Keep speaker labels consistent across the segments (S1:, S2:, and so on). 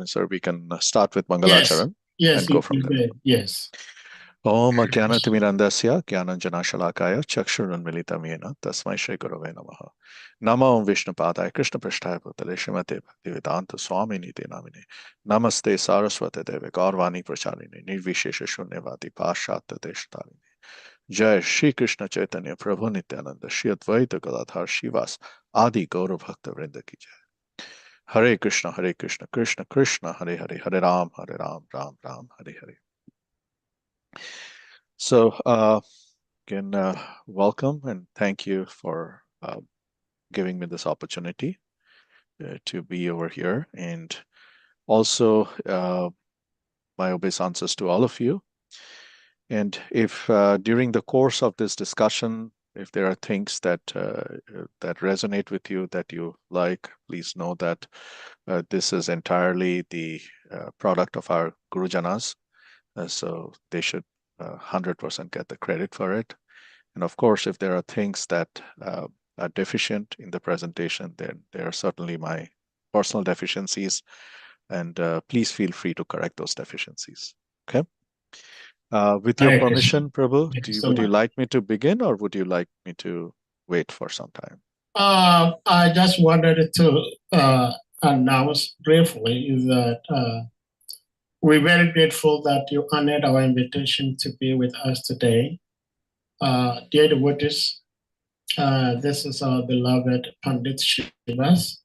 S1: sir, we can start with
S2: Yes,
S1: Mangalacharan
S2: yes,
S1: and go from
S2: you
S1: there.
S2: may. Yes.
S1: Om Jnanatimirandasya Jnananjanashalakaya Chakshurunmilitam Yena Tasmai Shri Gurave Namaha. Namo Om Vishnupadaya Krishna Prasthaya Bhutale Srimate Bhaktivedanta Swamini Te Namine. Namaste Saraswate Deve Gaurvani Pracharine Nirvishesha Shunyavadi Pashata Deshtarine. Jai Shri Krishna Chaitanya Prabhu Nityananda Shri Advaita Gadadhar Shivas Adi Gaurav Bhakta Vrinda Ki Jai. Hare Krishna Krishna Krishna Hare Hare Hare Ram Ram Ram Hare Hare. So again, welcome and thank you for giving me this opportunity to be over here, and also my obeisances to all of you. And if during the course of this discussion, if there are things that that resonate with you, that you like, please know that this is entirely the product of our Gurujanas. So they should 100% get the credit for it. And of course, if there are things that are deficient in the presentation, then they are certainly my personal deficiencies. And please feel free to correct those deficiencies. Okay. With your
S2: Hare Krishna.
S1: permission, Prabhu,
S2: Thank you so
S1: would you
S2: much.
S1: like me to begin or would you like me to wait for some time?
S2: I just wanted to announce briefly that we're very grateful that you honored our invitation to be with us today. Dear devotees, this is our beloved Pandit Shrivas.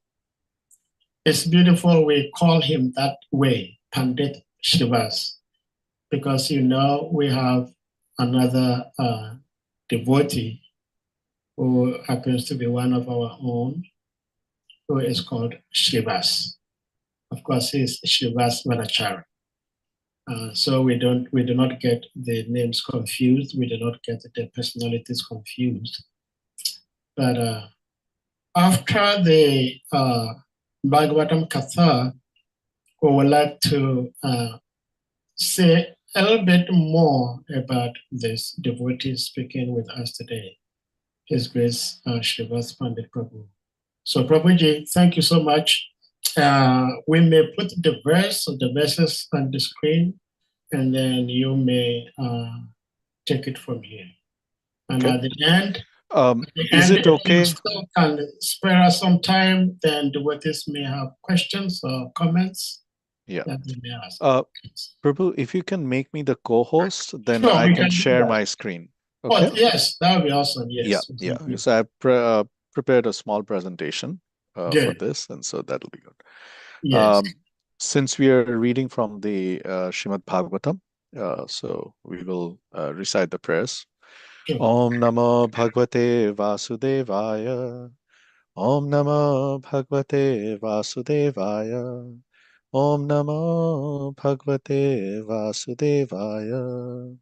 S2: It's beautiful we call him that way, Pandit Shrivas, because we have another devotee who happens to be one of our own, who is called Shrivas. Of course, he's Shrivas Manachari. So we do not get the names confused. We do not get the personalities confused. But after the Bhagavatam Katha, we would like to say a little bit more about this devotee speaking with us today, His Grace Srivas Pandit Prabhu. So Prabhuji, thank you so much. We may put the verses on the screen, and then you may take it from here. And
S1: Okay.
S2: at the end,
S1: is it okay?
S2: If you still can spare us some time, then the devotees may have questions or comments.
S1: Yeah.
S2: That they may ask.
S1: Prabhu, if you can make me the co-host, then
S2: Sure,
S1: I can share my screen. Okay.
S2: Oh, yes, that would be awesome. Yes.
S1: Yeah. So I prepared a small presentation for this, and so that'll be good.
S2: Yes.
S1: Since we are reading from the Srimad Bhagavatam, so we will recite the prayers. Om Namo Bhagavate Vasudevaya. Om Namo Bhagavate Vasudevaya. Om Namo Bhagavate Vasudevaya.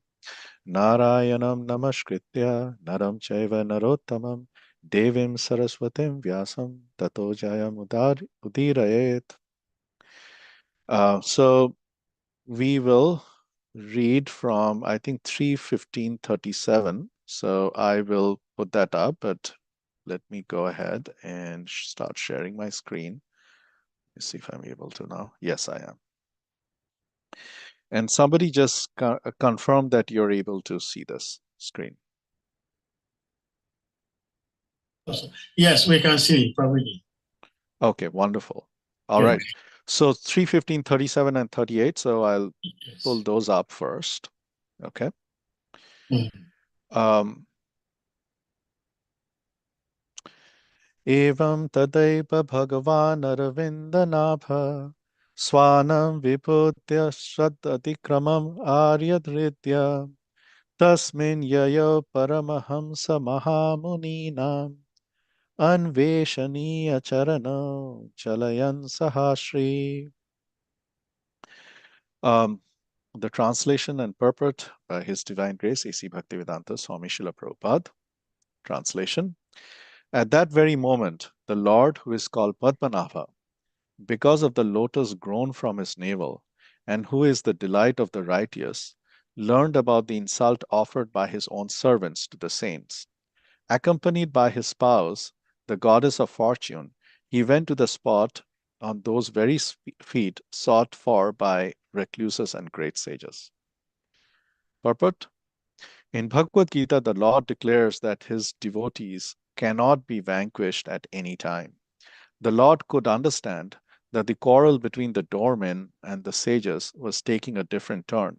S1: Narayanam Namaskritya Naram Chaiva Narottamam Devim Saraswatim Vyasam Tato Jayam Udirayet. So we will read from, I think, 3:15:37. So I will put that up, but let me go ahead and start sharing my screen. Let's see if I'm able to now. Yes, I am. And somebody just confirm that you're able to see this screen.
S2: Yes, we can see probably.
S1: Okay, wonderful. All right. So 3:15:37 and 38. So I'll pull those up first. Okay. Evam tadaiva bhagavan arvindanaabha swanam vibhutya shraddhatikramam aryadritya tasmin yayo paramahamsa mahamuninam anveshaniya charano chalayan sahashri. The translation and purport by His Divine Grace A.C. Bhaktivedanta Swami Srila Prabhupada. Translation. At that very moment, the Lord, who is called Padmanabha, because of the lotus grown from his navel, and who is the delight of the righteous, learned about the insult offered by his own servants to the saints. Accompanied by his spouse, the goddess of fortune, he went to the spot on those very feet sought for by recluses and great sages. Purport: in Bhagavad Gita, the Lord declares that his devotees cannot be vanquished at any time. The Lord could understand that the quarrel between the doormen and the sages was taking a different turn,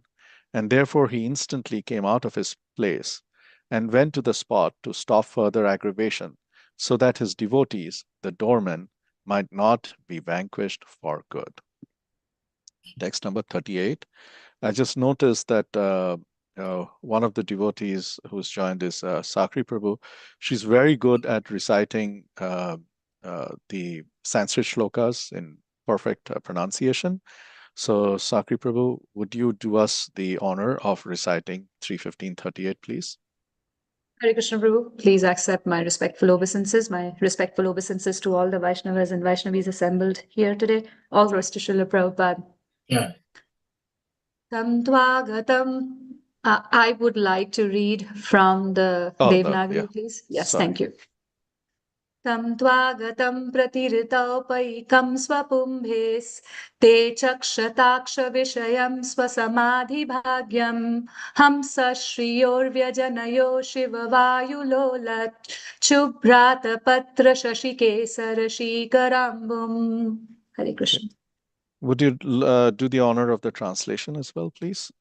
S1: and therefore he instantly came out of his place and went to the spot to stop further aggravation, so that his devotees, the doormen, might not be vanquished for good. Text number 38. I just noticed that one of the devotees who's joined is Sakri Prabhu. She's very good at reciting the Sanskrit shlokas in perfect pronunciation. So, Sakri Prabhu, would you do us the honor of reciting 315:38, please?
S3: Hare Krishna Prabhu, please accept my respectful obeisances to all the Vaishnavas and Vaishnavis assembled here today. All glories to Srila Prabhupada.
S2: Yeah.
S3: Tam Tvagatam. I would like to read from the Devanagari, please. Yes,
S1: Sorry.
S3: thank you. Tam Tvagatam Pratiritaupaikkam Swapumbhes Te Chakshataksha Vishayam Swasamadhi Hamsa Shriyor Vyajanayo Shiva Vayulolat Chubhrata Patra Shashikesar Shikarambum. Hare Krishna.
S1: Would you do the honor of the translation as well, please?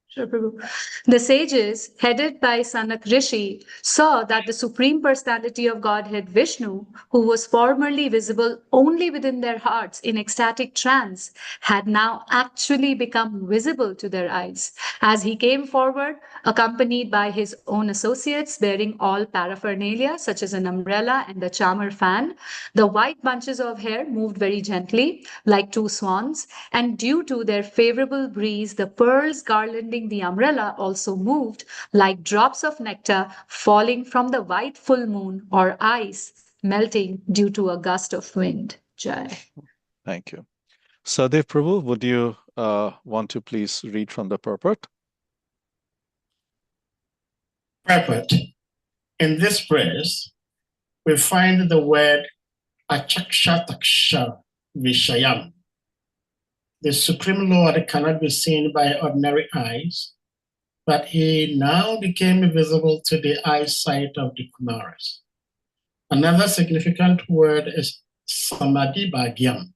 S3: Sure, Prabhu. The sages, headed by Sanak Rishi, saw that the Supreme Personality of Godhead Vishnu, who was formerly visible only within their hearts in ecstatic trance, had now actually become visible to their eyes. As he came forward, accompanied by his own associates bearing all paraphernalia, such as an umbrella and a chamar fan, the white bunches of hair moved very gently, like two swans, and due to their favorable breeze, the pearls garlanding the umbrella also moved like drops of nectar falling from the white full moon or ice melting due to a gust of wind. Jai.
S1: Thank you. Sadev Prabhu, would you want to please read from the purport?
S2: Purport. In this verse, we find the word achakshataksha vishayam. The Supreme Lord cannot be seen by ordinary eyes, but he now became visible to the eyesight of the Kumaras. Another significant word is samadhi bhagyam.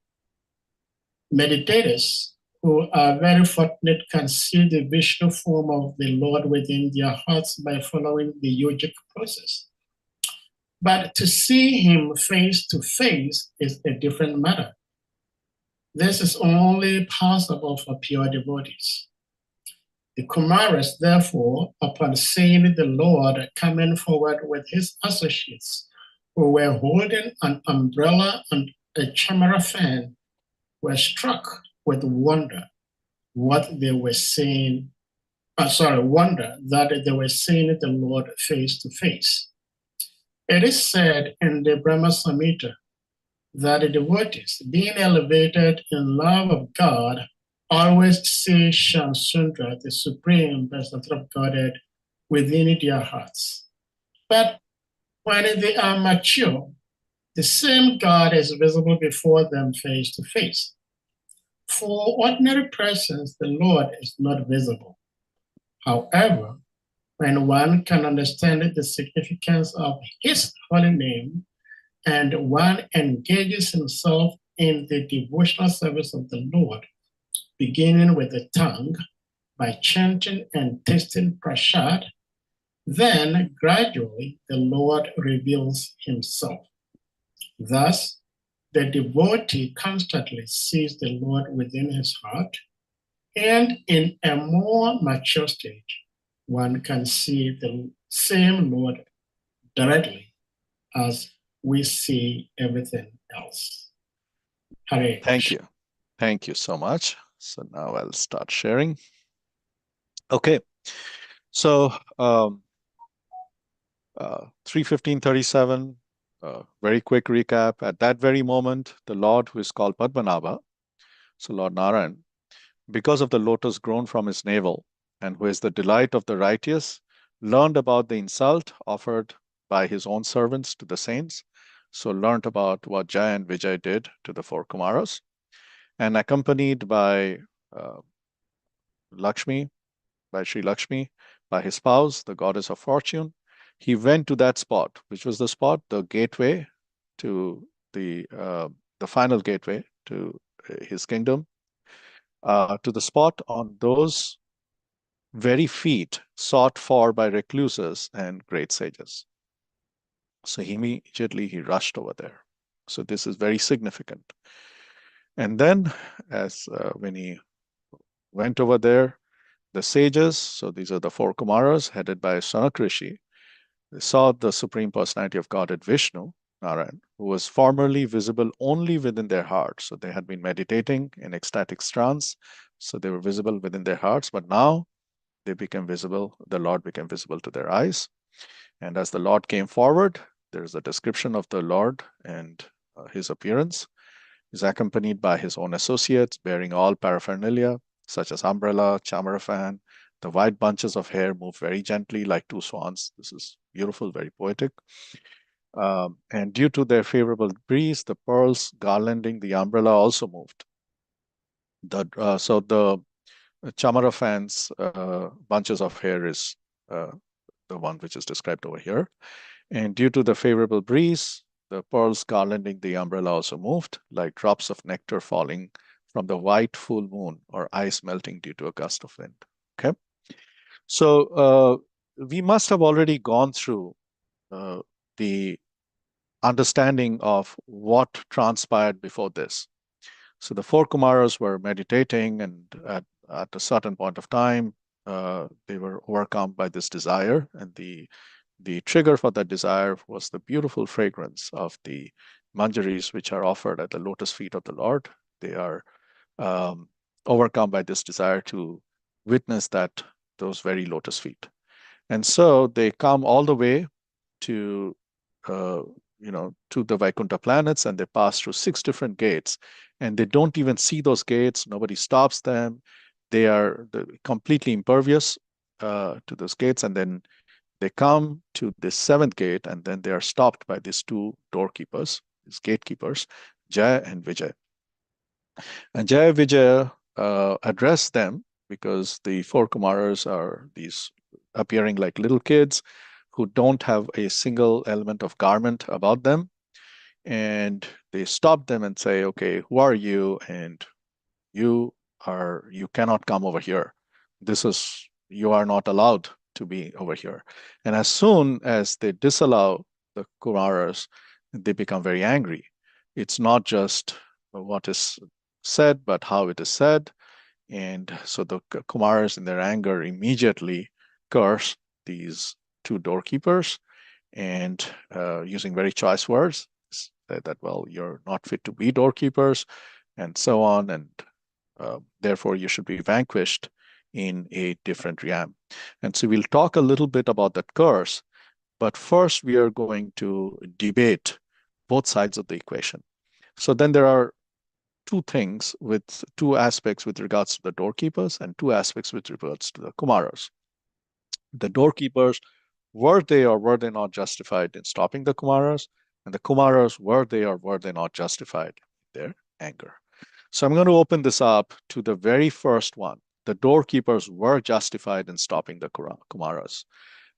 S2: Meditators who are very fortunate can see the Vishnu form of the Lord within their hearts by following the yogic process. But to see him face to face is a different matter. This is only possible for pure devotees. The Kumaras, therefore, upon seeing the Lord coming forward with his associates, who were holding an umbrella and a chamara fan, were struck with wonder that they were seeing the Lord face to face. It is said in the Brahma Samhita that the devotees, being elevated in love of God, always see Shamsundra, the Supreme Personality of Godhead, within their hearts. But when they are mature, the same God is visible before them face to face. For ordinary persons, the Lord is not visible. However, when one can understand the significance of his holy name, and one engages himself in the devotional service of the Lord, beginning with the tongue, by chanting and tasting prasad, then gradually the Lord reveals himself. Thus, the devotee constantly sees the Lord within his heart, and in a more mature stage, one can see the same Lord directly as we see everything else. Hare
S1: Thank
S2: Krishna.
S1: you. Thank you so much. So now I'll start sharing. Okay. So 3:15:37, very quick recap. At that very moment, the Lord, who is called Padmanabha, so Lord Narayan, because of the lotus grown from his navel, and who is the delight of the righteous, learned about the insult offered by his own servants to the saints, So learned about what Jaya and Vijay did to the four Kumaras, and accompanied by Lakshmi, by Sri Lakshmi, by his spouse, the goddess of fortune. He went to that spot, which was the spot, the gateway to the final gateway to his kingdom, to the spot on those very feet sought for by recluses and great sages. So immediately he rushed over there. So this is very significant. And then, as when he went over there, the sages, so these are the four Kumaras headed by Sanak Rishi, they saw the Supreme Personality of Godhead Vishnu, Narayan, who was formerly visible only within their hearts. So they had been meditating in ecstatic trance, so they were visible within their hearts, but now they became visible, the Lord became visible to their eyes. And as the Lord came forward, there's a description of the Lord and his appearance. He's accompanied by his own associates bearing all paraphernalia, such as umbrella, chamara fan. The white bunches of hair move very gently like two swans. This is beautiful, very poetic. And due to their favorable breeze, the pearls garlanding the umbrella also moved. So the chamara fan's bunches of hair is the one which is described over here. And due to the favorable breeze, the pearls garlanding the umbrella also moved, like drops of nectar falling from the white full moon or ice melting due to a gust of wind. Okay. So we must have already gone through the understanding of what transpired before this. So the four Kumaras were meditating, and at a certain point of time, they were overcome by this desire, and the trigger for that desire was the beautiful fragrance of the manjaris which are offered at the lotus feet of the Lord. They are overcome by this desire to witness those very lotus feet. And so they come all the way to to the Vaikuntha planets, and they pass through 6 different gates, and they don't even see those gates. Nobody stops them. They are completely impervious to those gates, and then they come to the 7th gate, and then they are stopped by these 2 doorkeepers, these gatekeepers, Jaya and Vijay. And Jaya Vijay address them because the 4 Kumaras are these appearing like little kids who don't have a single element of garment about them. And they stop them and say, okay, who are you? And you cannot come over here. You are not allowed to be over here. And as soon as they disallow the Kumaras, they become very angry. It's not just what is said, but how it is said. And so the Kumaras, in their anger, immediately curse these 2 doorkeepers, and using very choice words, say that, well, you're not fit to be doorkeepers, and so on, and therefore you should be vanquished in a different realm. And so we'll talk a little bit about that curse, but first we are going to debate both sides of the equation. So then there are 2 things with 2 aspects with regards to the doorkeepers and 2 aspects with regards to the Kumaras. The doorkeepers, were they or were they not justified in stopping the Kumaras? And the Kumaras, were they or were they not justified in their anger? So I'm going to open this up to the very first one. The doorkeepers were justified in stopping the Kumaras.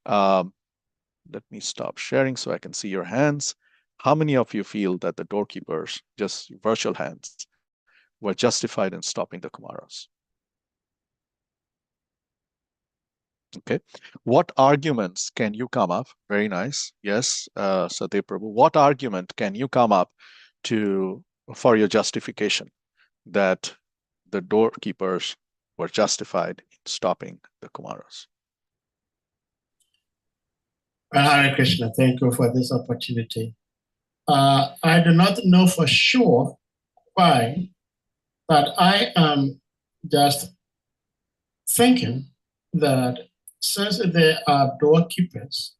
S1: Let me stop sharing so I can see your hands. How many of you feel that the doorkeepers, just virtual hands, were justified in stopping the Kumaras? Okay. What arguments can you come up? Very nice. Yes, Satya Prabhu. What argument can you come up for your justification that the doorkeepers were justified in stopping the Kumaras?
S2: Hare Krishna, thank you for this opportunity. I do not know for sure why, but I am just thinking that since they are doorkeepers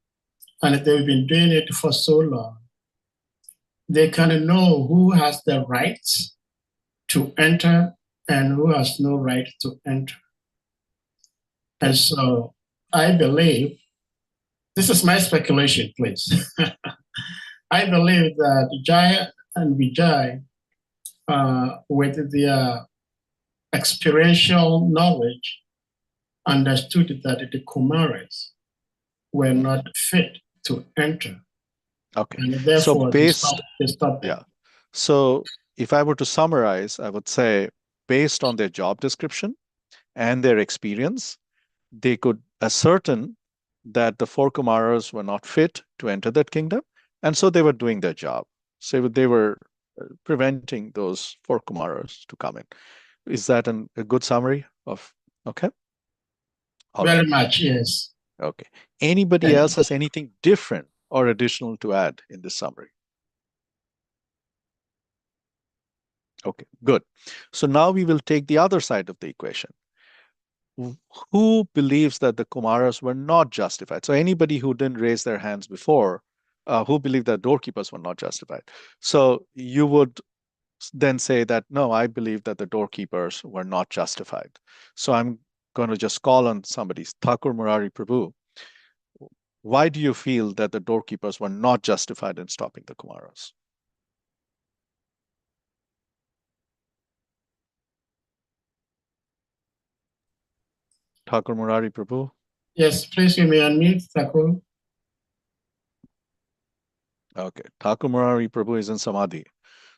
S2: and they've been doing it for so long, they can know who has the rights to enter and who has no right to enter. And so I believe, this is my speculation, please. I believe that Jai and Vijay, with their experiential knowledge, understood that the Kumaras were not fit to enter.
S1: Okay.
S2: And therefore, they stopped them.
S1: Yeah. So if I were to summarize, I would say based on their job description and their experience, they could ascertain that the four Kumaras were not fit to enter that kingdom. And so they were doing their job. So they were preventing those four Kumaras to come in. Is that a good summary of? Okay. All
S2: Very
S1: right.
S2: much, yes.
S1: Okay. Anybody
S2: Thank
S1: else
S2: you.
S1: has anything different or additional to add in this summary? Okay, good. So now we will take the other side of the equation. Who believes that the Kumaras were not justified? So anybody who didn't raise their hands before, who believed that doorkeepers were not justified. So you would then say that, no, I believe that the doorkeepers were not justified. So I'm going to just call on somebody, Thakur Murari Prabhu. Why do you feel that the doorkeepers were not justified in stopping the Kumaras? Thakur Murari Prabhu?
S2: Yes, please you may unmute, Thakur.
S1: Okay, Thakur Murari Prabhu is in Samadhi,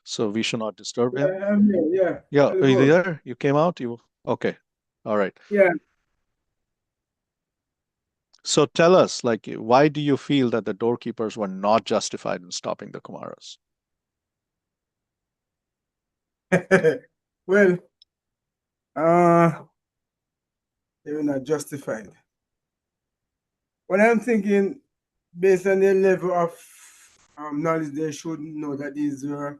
S1: so we should not disturb him.
S4: Yeah, I'm here. Yeah.
S1: Yeah,
S4: I'll
S1: are you
S4: go.
S1: there? You came out? You okay? All right.
S4: Yeah.
S1: So tell us, like, why do you feel that the doorkeepers were not justified in stopping the Kumaras?
S4: Well, they were not justified. When I'm thinking, based on their level of knowledge, they should know that these were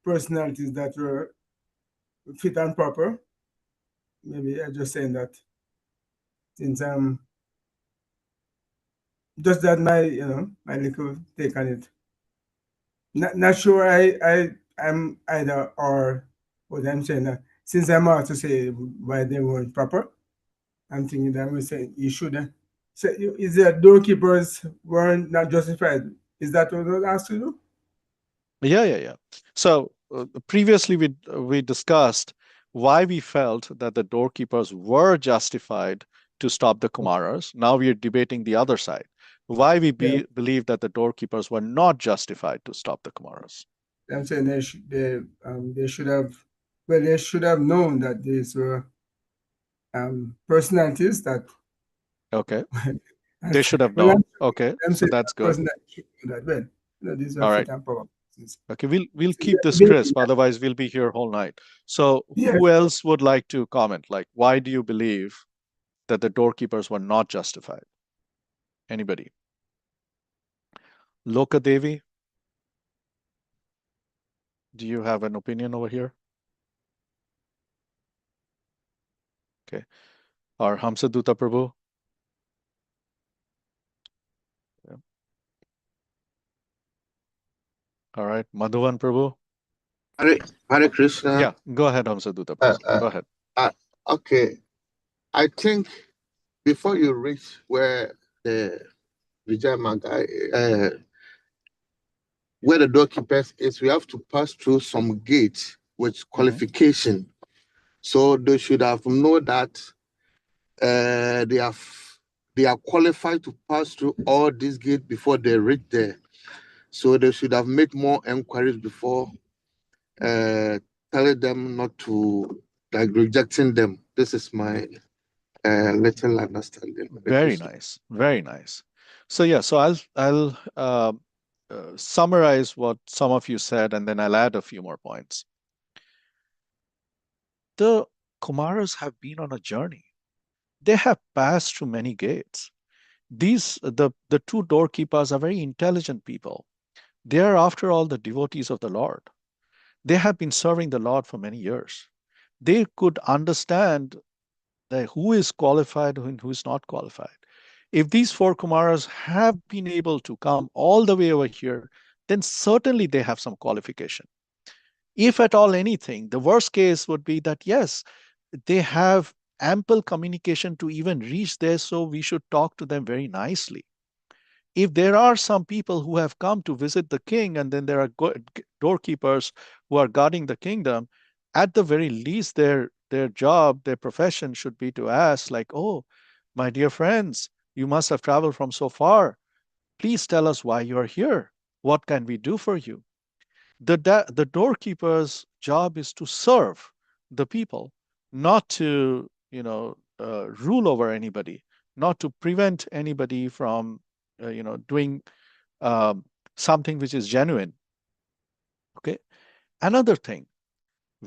S4: personalities that were fit and proper. Maybe I'm just saying that since just that my little take on it. Not sure I'm either or what I'm saying that since I'm out to say why they weren't proper, I'm thinking that we're saying you shouldn't. So is that doorkeepers weren't not justified? Is that what I was asked to do?
S1: Yeah. So previously we discussed why we felt that the doorkeepers were justified to stop the Kumaras. Now we are debating the other side. Why we believe that the doorkeepers were not justified to stop the Kumaras.
S4: I'm saying they should have known that these were personalities that.
S1: Okay. They should have
S4: Well,
S1: known. Okay, so that's good.
S4: That well, these are
S1: All
S4: fit
S1: right.
S4: and proper.
S1: Okay, we'll keep this crisp, otherwise we'll be here all night. So who else would like to comment? Like, why do you believe that the doorkeepers were not justified? Anybody? Loka Devi, do you have an opinion over here? Okay. Or Hamsaduta Prabhu? Yeah. All right. Madhuvan Prabhu?
S5: Hare Krishna.
S1: Yeah, go ahead, Hamsaduta Prabhu. Go ahead.
S5: Okay. I think before you reach where the Vijay Magai, where the doorkeepers is, we have to pass through some gates with qualification. So they should have known that they are qualified to pass through all these gates before they reach there. So they should have made more inquiries before telling them not to, like rejecting them. This is my little understanding.
S1: Very nice. Very nice. So yeah, so I'll summarize what some of you said, and then I'll add a few more points. The Kumaras have been on a journey. They have passed through many gates. The two doorkeepers are very intelligent people. They are, after all, the devotees of the Lord. They have been serving the Lord for many years. They could understand that who is qualified and who is not qualified. If these four Kumaras have been able to come all the way over here, then certainly they have some qualification. If at all anything, the worst case would be that, yes, they have ample communication to even reach there, so we should talk to them very nicely. If there are some people who have come to visit the king, and then there are doorkeepers who are guarding the kingdom, at the very least, their job, their profession should be to ask, like, oh, my dear friends, you must have traveled from so far. Please tell us why you are here. What can we do for you? The doorkeeper's job is to serve the people, not to, rule over anybody, not to prevent anybody from, doing um, something which is genuine. Okay. Another thing,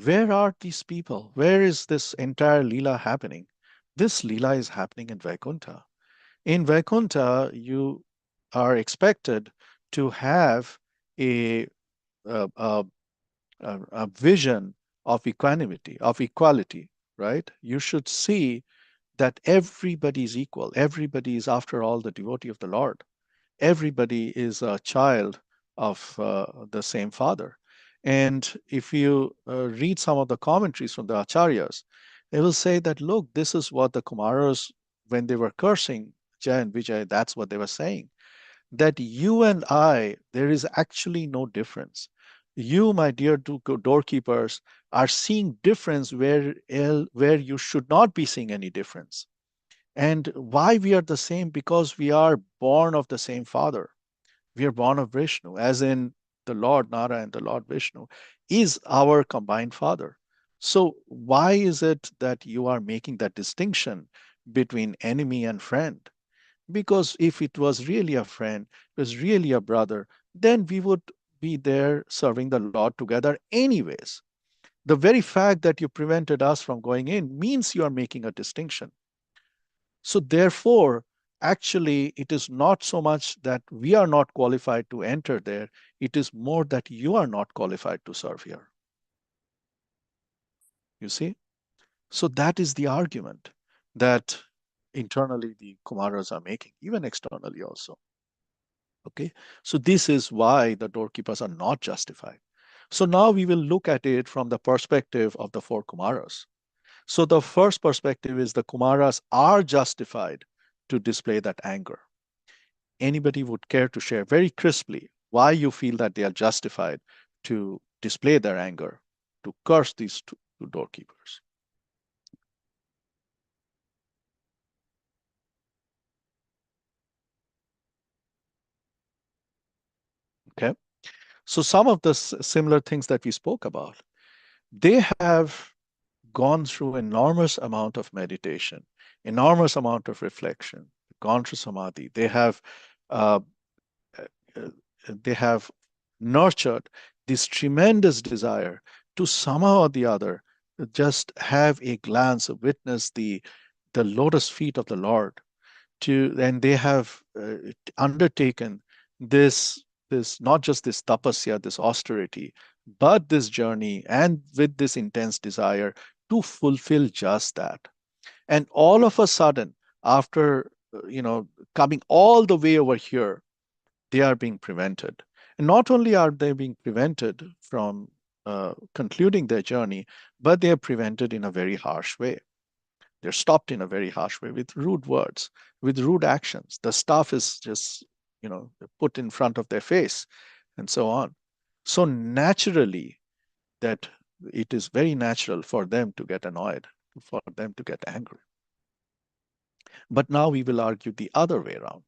S1: where are these people? Where is this entire Leela happening? This Leela is happening in Vaikuntha. In Vaikuntha, you are expected to have a, a, a, a vision of equanimity, of equality, right? You should see that everybody is equal. Everybody is, after all, the devotee of the Lord. Everybody is a child of the same father. And if you read some of the commentaries from the acharyas, they will say that, look, this is what the Kumaras, when they were cursing Jay and Vijay, that's what they were saying, that you and I, there is actually no difference. You, my dear doorkeepers, are seeing difference where you should not be seeing any difference. And why we are the same? Because we are born of the same father. We are born of Vishnu, as in the Lord Nara and the Lord Vishnu is our combined father. So why is it that you are making that distinction between enemy and friend? Because if it was really a friend, it was really a brother, then we would be there serving the Lord together anyways. The very fact that you prevented us from going in means you are making a distinction. So therefore, actually, it is not so much that we are not qualified to enter there, it is more that you are not qualified to serve here. You see? So that is the argument that internally the Kumaras are making, even externally also. Okay, so this is why the doorkeepers are not justified. So now we will look at it from the perspective of the four Kumaras. So the first perspective is the Kumaras are justified to display that anger. Anybody would care to share very crisply why you feel that they are justified to display their anger, to curse these two doorkeepers? Okay, so some of the similar things that we spoke about, they have gone through enormous amount of meditation, enormous amount of reflection, gone through samadhi. Uh, uh, they have nurtured this tremendous desire to somehow or the other just have a glance, witness the lotus feet of the Lord. And they have undertaken this not just this tapasya, this austerity, but this journey, and with this intense desire to fulfill just that. And all of a sudden, after coming all the way over here, they are being prevented. And not only are they being prevented from concluding their journey, but they are prevented in a very harsh way. They're stopped in a very harsh way with rude words, with rude actions. The staff is just, put in front of their face and so on. So naturally, that it is very natural for them to get annoyed, for them to get angry. But now we will argue the other way around.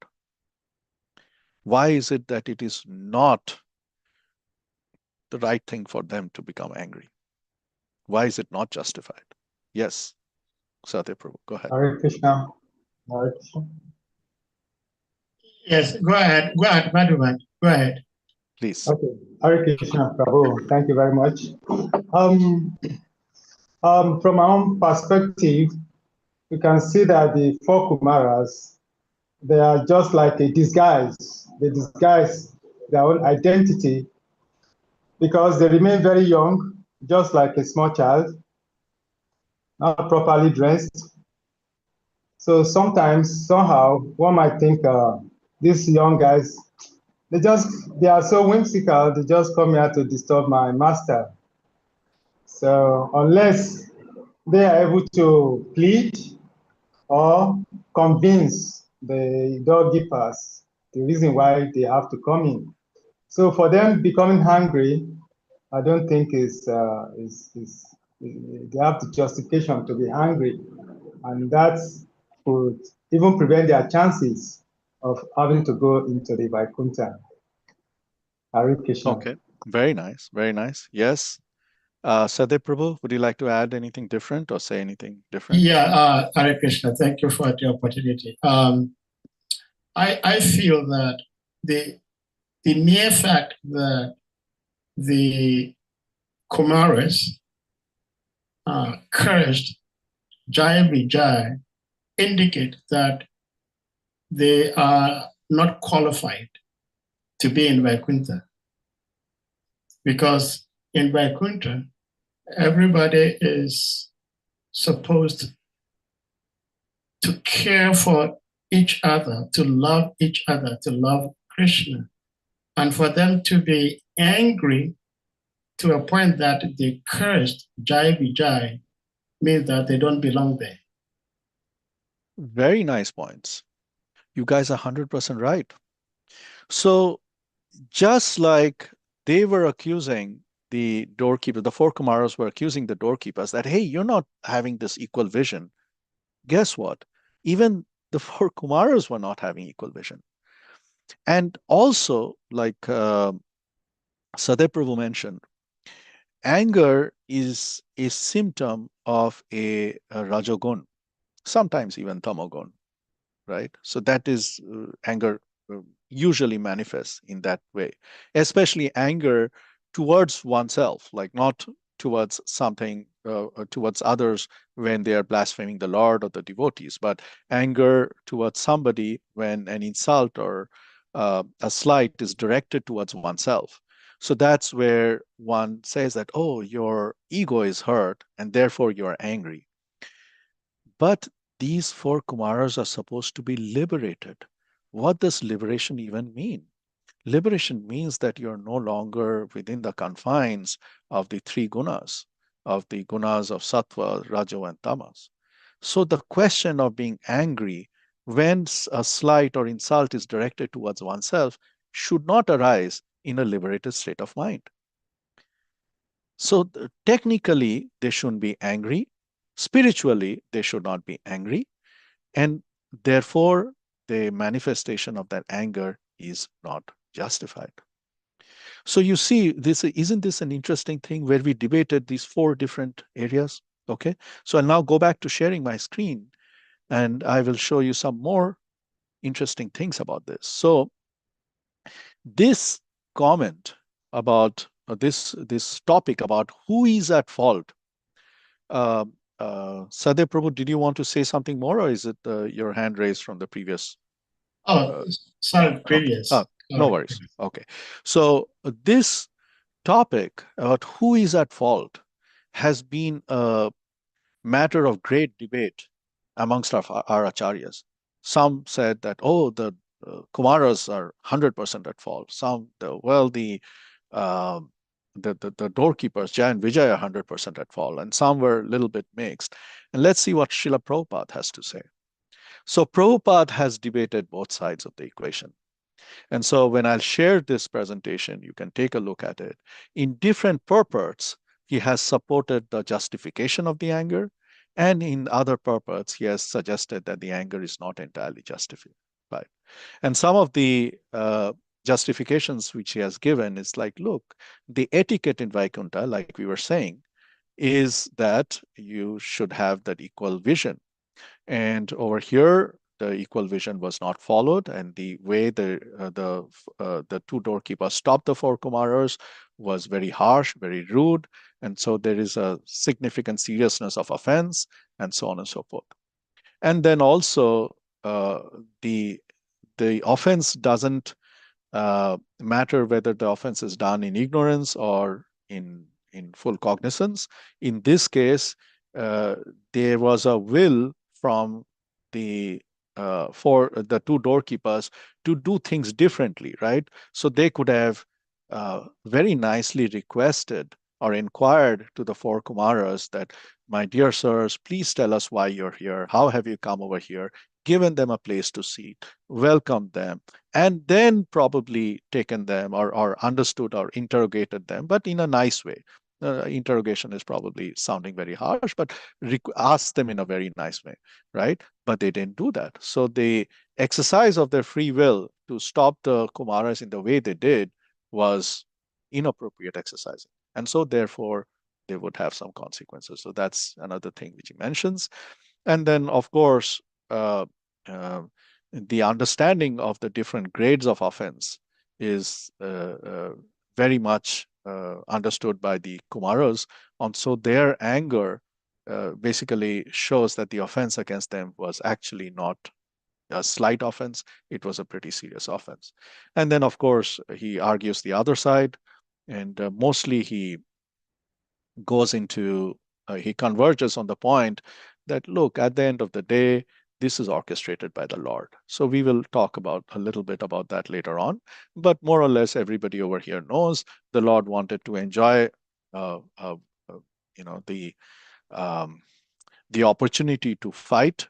S1: Why is it that it is not the right thing for them to become angry? Why is it not justified? Yes, Satya Prabhu, go ahead.
S6: Hare Krishna. Hare Krishna.
S2: Yes, go ahead, Madhuvan, go ahead.
S1: Please.
S6: Okay, Hare Krishna, Prabhu. Thank you very much. From our own perspective, we can see that the four Kumaras, they are just like a disguise. They disguise their own identity because they remain very young, just like a small child, not properly dressed. So sometimes, somehow, one might think these young guys, they are so whimsical, they just come here to disturb my master. So unless they are able to plead or convince the doorkeepers the reason why they have to come in. So for them becoming hungry, I don't think they have the justification to be hungry, and that could even prevent their chances of having to go into the Vaikuntha. Hare Krishna.
S1: Okay, very nice, very nice. Yes. Sadeh Prabhu, would you like to add anything different or say anything different?
S2: Yeah, Hare Krishna, thank you for the opportunity. I feel that the mere fact that the Kumaras cursed Jaya Vijay indicate that they are not qualified to be in Vaikuntha. Because in Vaikuntha, everybody is supposed to care for each other, to love each other, to love Krishna. And for them to be angry to a point that they cursed Jai Vijay means that they don't belong there.
S1: Very nice points. You guys are 100% right. So just like they were accusing the doorkeeper, the four Kumaras were accusing the doorkeepers that, hey, you're not having this equal vision. Guess what? Even the four Kumaras were not having equal vision. And also, like Sadeh Prabhu mentioned, anger is a symptom of a Rajogun, sometimes even Tamagun, right? So that is anger usually manifests in that way, especially anger towards oneself, like not towards something, towards others when they are blaspheming the Lord or the devotees, but anger towards somebody when an insult or a slight is directed towards oneself. So that's where one says that, oh, your ego is hurt and therefore you're angry. But these four Kumaras are supposed to be liberated. What does liberation even mean? Liberation means that you're no longer within the confines of the three gunas, of the gunas of sattva, rajo, and tamas. So the question of being angry when a slight or insult is directed towards oneself should not arise in a liberated state of mind. So technically, they shouldn't be angry. Spiritually, they should not be angry. And therefore, the manifestation of that anger is not justified. So you see, isn't this an interesting thing where we debated these four different areas? Okay, so I'll now go back to sharing my screen and I will show you some more interesting things about this. So this comment about this topic about who is at fault. Sadeh Prabhu, did you want to say something more, or is it your hand raised from the previous?
S2: Sorry, previous.
S1: Okay. No worries. Okay. So this topic about who is at fault has been a matter of great debate amongst our acharyas. Some said that, oh, the Kumaras are 100% at fault. Some, the doorkeepers, Jai and Vijay, are 100% at fault. And some were a little bit mixed. And let's see what Srila Prabhupada has to say. So Prabhupada has debated both sides of the equation. And so when I'll share this presentation, you can take a look at it. In different purports, he has supported the justification of the anger, and in other purports, he has suggested that the anger is not entirely justified. And some of the justifications which he has given is like, look, the etiquette in Vaikuntha, like we were saying, is that you should have that equal vision. And over here, the equal vision was not followed, and the way the two doorkeepers stopped the four Kumaras was very harsh, very rude, and so there is a significant seriousness of offense, and so on and so forth. And then also the offense doesn't matter whether the offense is done in ignorance or in full cognizance. In this case, there was a will from for the two doorkeepers to do things differently, right? So they could have very nicely requested or inquired to the four Kumaras that, my dear sirs, please tell us why you're here. How have you come over here? given them a place to sit, welcomed them, and then probably taken them or understood or interrogated them, but in a nice way. Interrogation is probably sounding very harsh, but asked them in a very nice way, right? But they didn't do that. So the exercise of their free will to stop the Kumaras in the way they did was inappropriate exercising. And so therefore, they would have some consequences. So that's another thing which he mentions. And then, of course, uh, uh, the understanding of the different grades of offense is very much understood by the Kumaras. And so their anger basically shows that the offense against them was actually not a slight offense, it was a pretty serious offense. And then, of course, he argues the other side, and mostly he goes into, he converges on the point that, look, at the end of the day, this is orchestrated by the Lord. So we will talk about a little bit about that later on. But more or less, everybody over here knows the Lord wanted to enjoy, uh, uh, uh, you know, the opportunity to fight.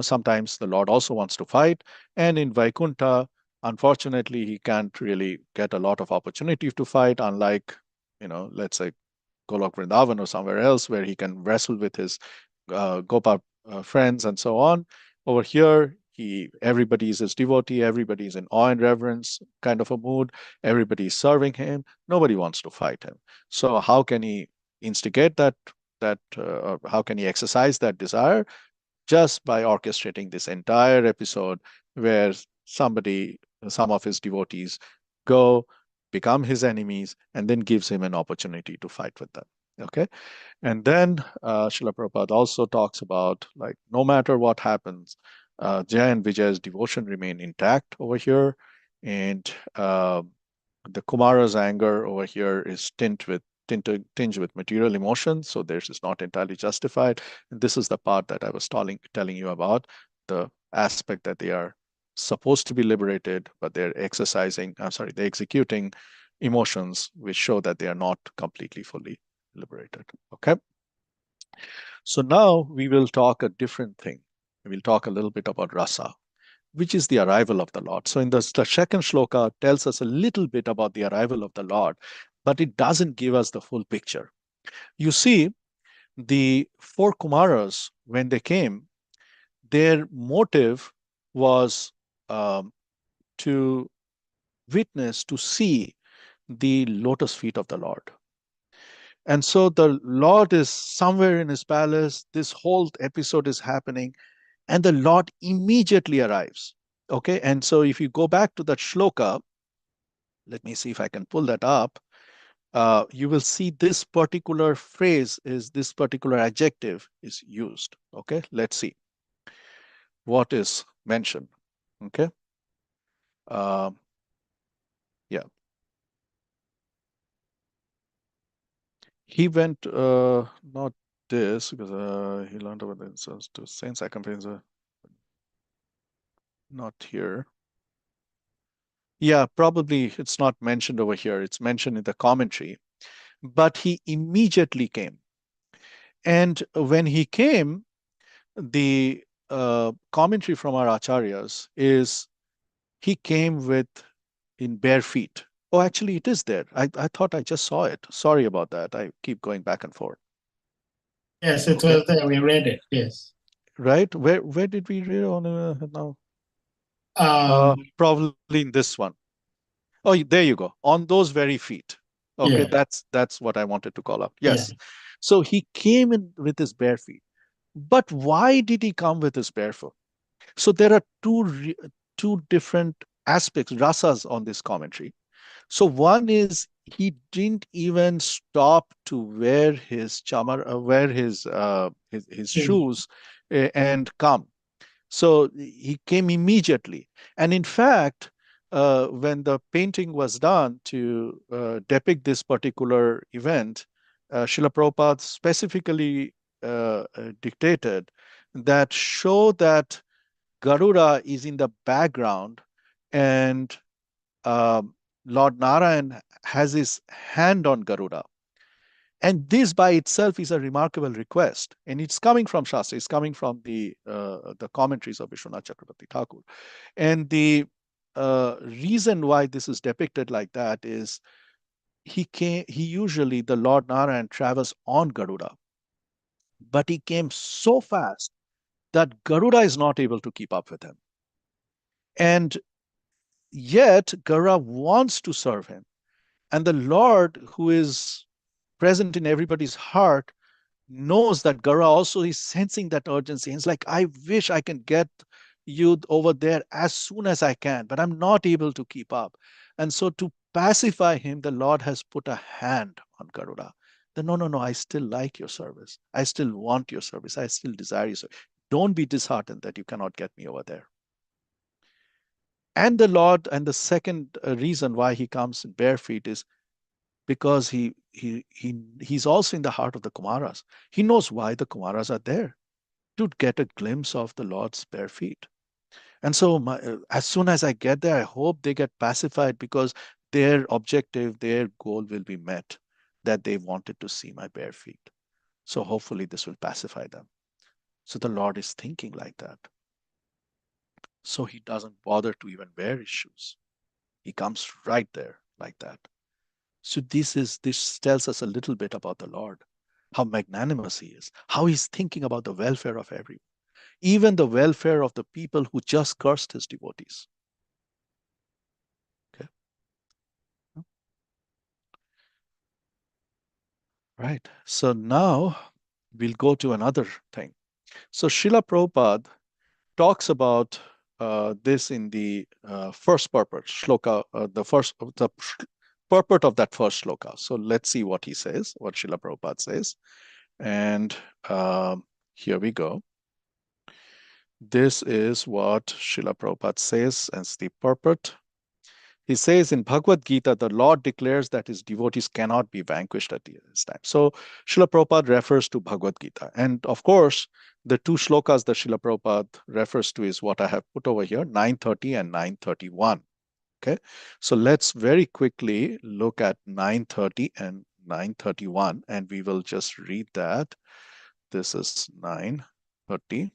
S1: Sometimes the Lord also wants to fight. And in Vaikuntha, unfortunately, he can't really get a lot of opportunity to fight, unlike, let's say Golok Vrindavan or somewhere else where he can wrestle with his Gopa friends and so on. Over here, everybody is his devotee, everybody is in awe and reverence kind of a mood, everybody is serving him, nobody wants to fight him. So how can he instigate how can he exercise that desire? Just by orchestrating this entire episode where some of his devotees go, become his enemies, and then gives him an opportunity to fight with them. Okay. And then Srila Prabhupada also talks about, like, no matter what happens, Jaya and Vijay's devotion remain intact over here. And the Kumara's anger over here is tinged with material emotion, so this is not entirely justified. And this is the part that I was telling you about, the aspect that they are supposed to be liberated, but they're executing emotions which show that they are not completely fully liberated. Okay. So now we will talk a different thing. We'll talk a little bit about rasa, which is the arrival of the Lord. So in the second shloka tells us a little bit about the arrival of the Lord, but it doesn't give us the full picture. You see, the four Kumaras, when they came, their motive was to witness, to see the lotus feet of the Lord. And so the Lord is somewhere in his palace. This whole episode is happening, and the Lord immediately arrives. Okay, and so if you go back to that shloka, let me see if I can pull that up. You will see this particular this particular adjective is used. Okay, let's see what is mentioned. Okay, uh, yeah, he went not this because he learned about the incense to saints accompanies not here. Yeah, probably it's not mentioned over here. It's mentioned in the commentary. But he immediately came. And when he came, the commentary from our acharyas is he came in bare feet. Oh, actually, it is there. I thought I just saw it. Sorry about that. I keep going back and forth.
S2: Yes, it was there. We read it. Yes.
S1: Right? Where did we read on now? Probably in this one. Oh, there you go. On those very feet. Okay,
S2: Yeah.
S1: that's what I wanted to call up. Yes.
S2: Yeah.
S1: So he came in with his bare feet. But why did he come with his bare foot? So there are two different aspects, rasas on this commentary. So one is he didn't even stop to wear his wear his shoes and come. So he came immediately. And in fact, when the painting was done to depict this particular event, Srila Prabhupada specifically dictated that show that Garuda is in the background and um, Lord Narayan has his hand on Garuda. And this by itself is a remarkable request. And it's coming from Shastra, it's coming from the commentaries of Vishwanath Chakrabarti Thakur. And the reason why this is depicted like that is he usually, the Lord Narayan travels on Garuda, but he came so fast that Garuda is not able to keep up with him. And yet Garuda wants to serve him. And the Lord, who is present in everybody's heart, knows that Garuda also is sensing that urgency. It's like, I wish I can get you over there as soon as I can, but I'm not able to keep up. And so to pacify him, the Lord has put a hand on Garuda. No, I still like your service. I still want your service. I still desire your service. Don't be disheartened that you cannot get me over there. And the Lord, and the second reason why he comes in bare feet is because he's also in the heart of the Kumaras. He knows why the Kumaras are there, to get a glimpse of the Lord's bare feet. And so as soon as I get there, I hope they get pacified, because their objective, their goal will be met, that they wanted to see my bare feet. So hopefully this will pacify them. So the Lord is thinking like that. So he doesn't bother to even wear his shoes. He comes right there like that. So this tells us a little bit about the Lord, how magnanimous he is, how he's thinking about the welfare of everyone, even the welfare of the people who just cursed his devotees. Okay. Right. So now we'll go to another thing. So Srila Prabhupada talks about this in the first purport, shloka, the purport of that first shloka. So let's see what he says, what Srila Prabhupada says. And here we go. This is what Srila Prabhupada says as the purport. He says in Bhagavad Gita, the Lord declares that his devotees cannot be vanquished at this time. So Srila Prabhupada refers to Bhagavad Gita. And of course, the two shlokas that Srila Prabhupada refers to is what I have put over here, 930 and 931. Okay, so let's very quickly look at 930 and 931, and we will just read that. This is 930.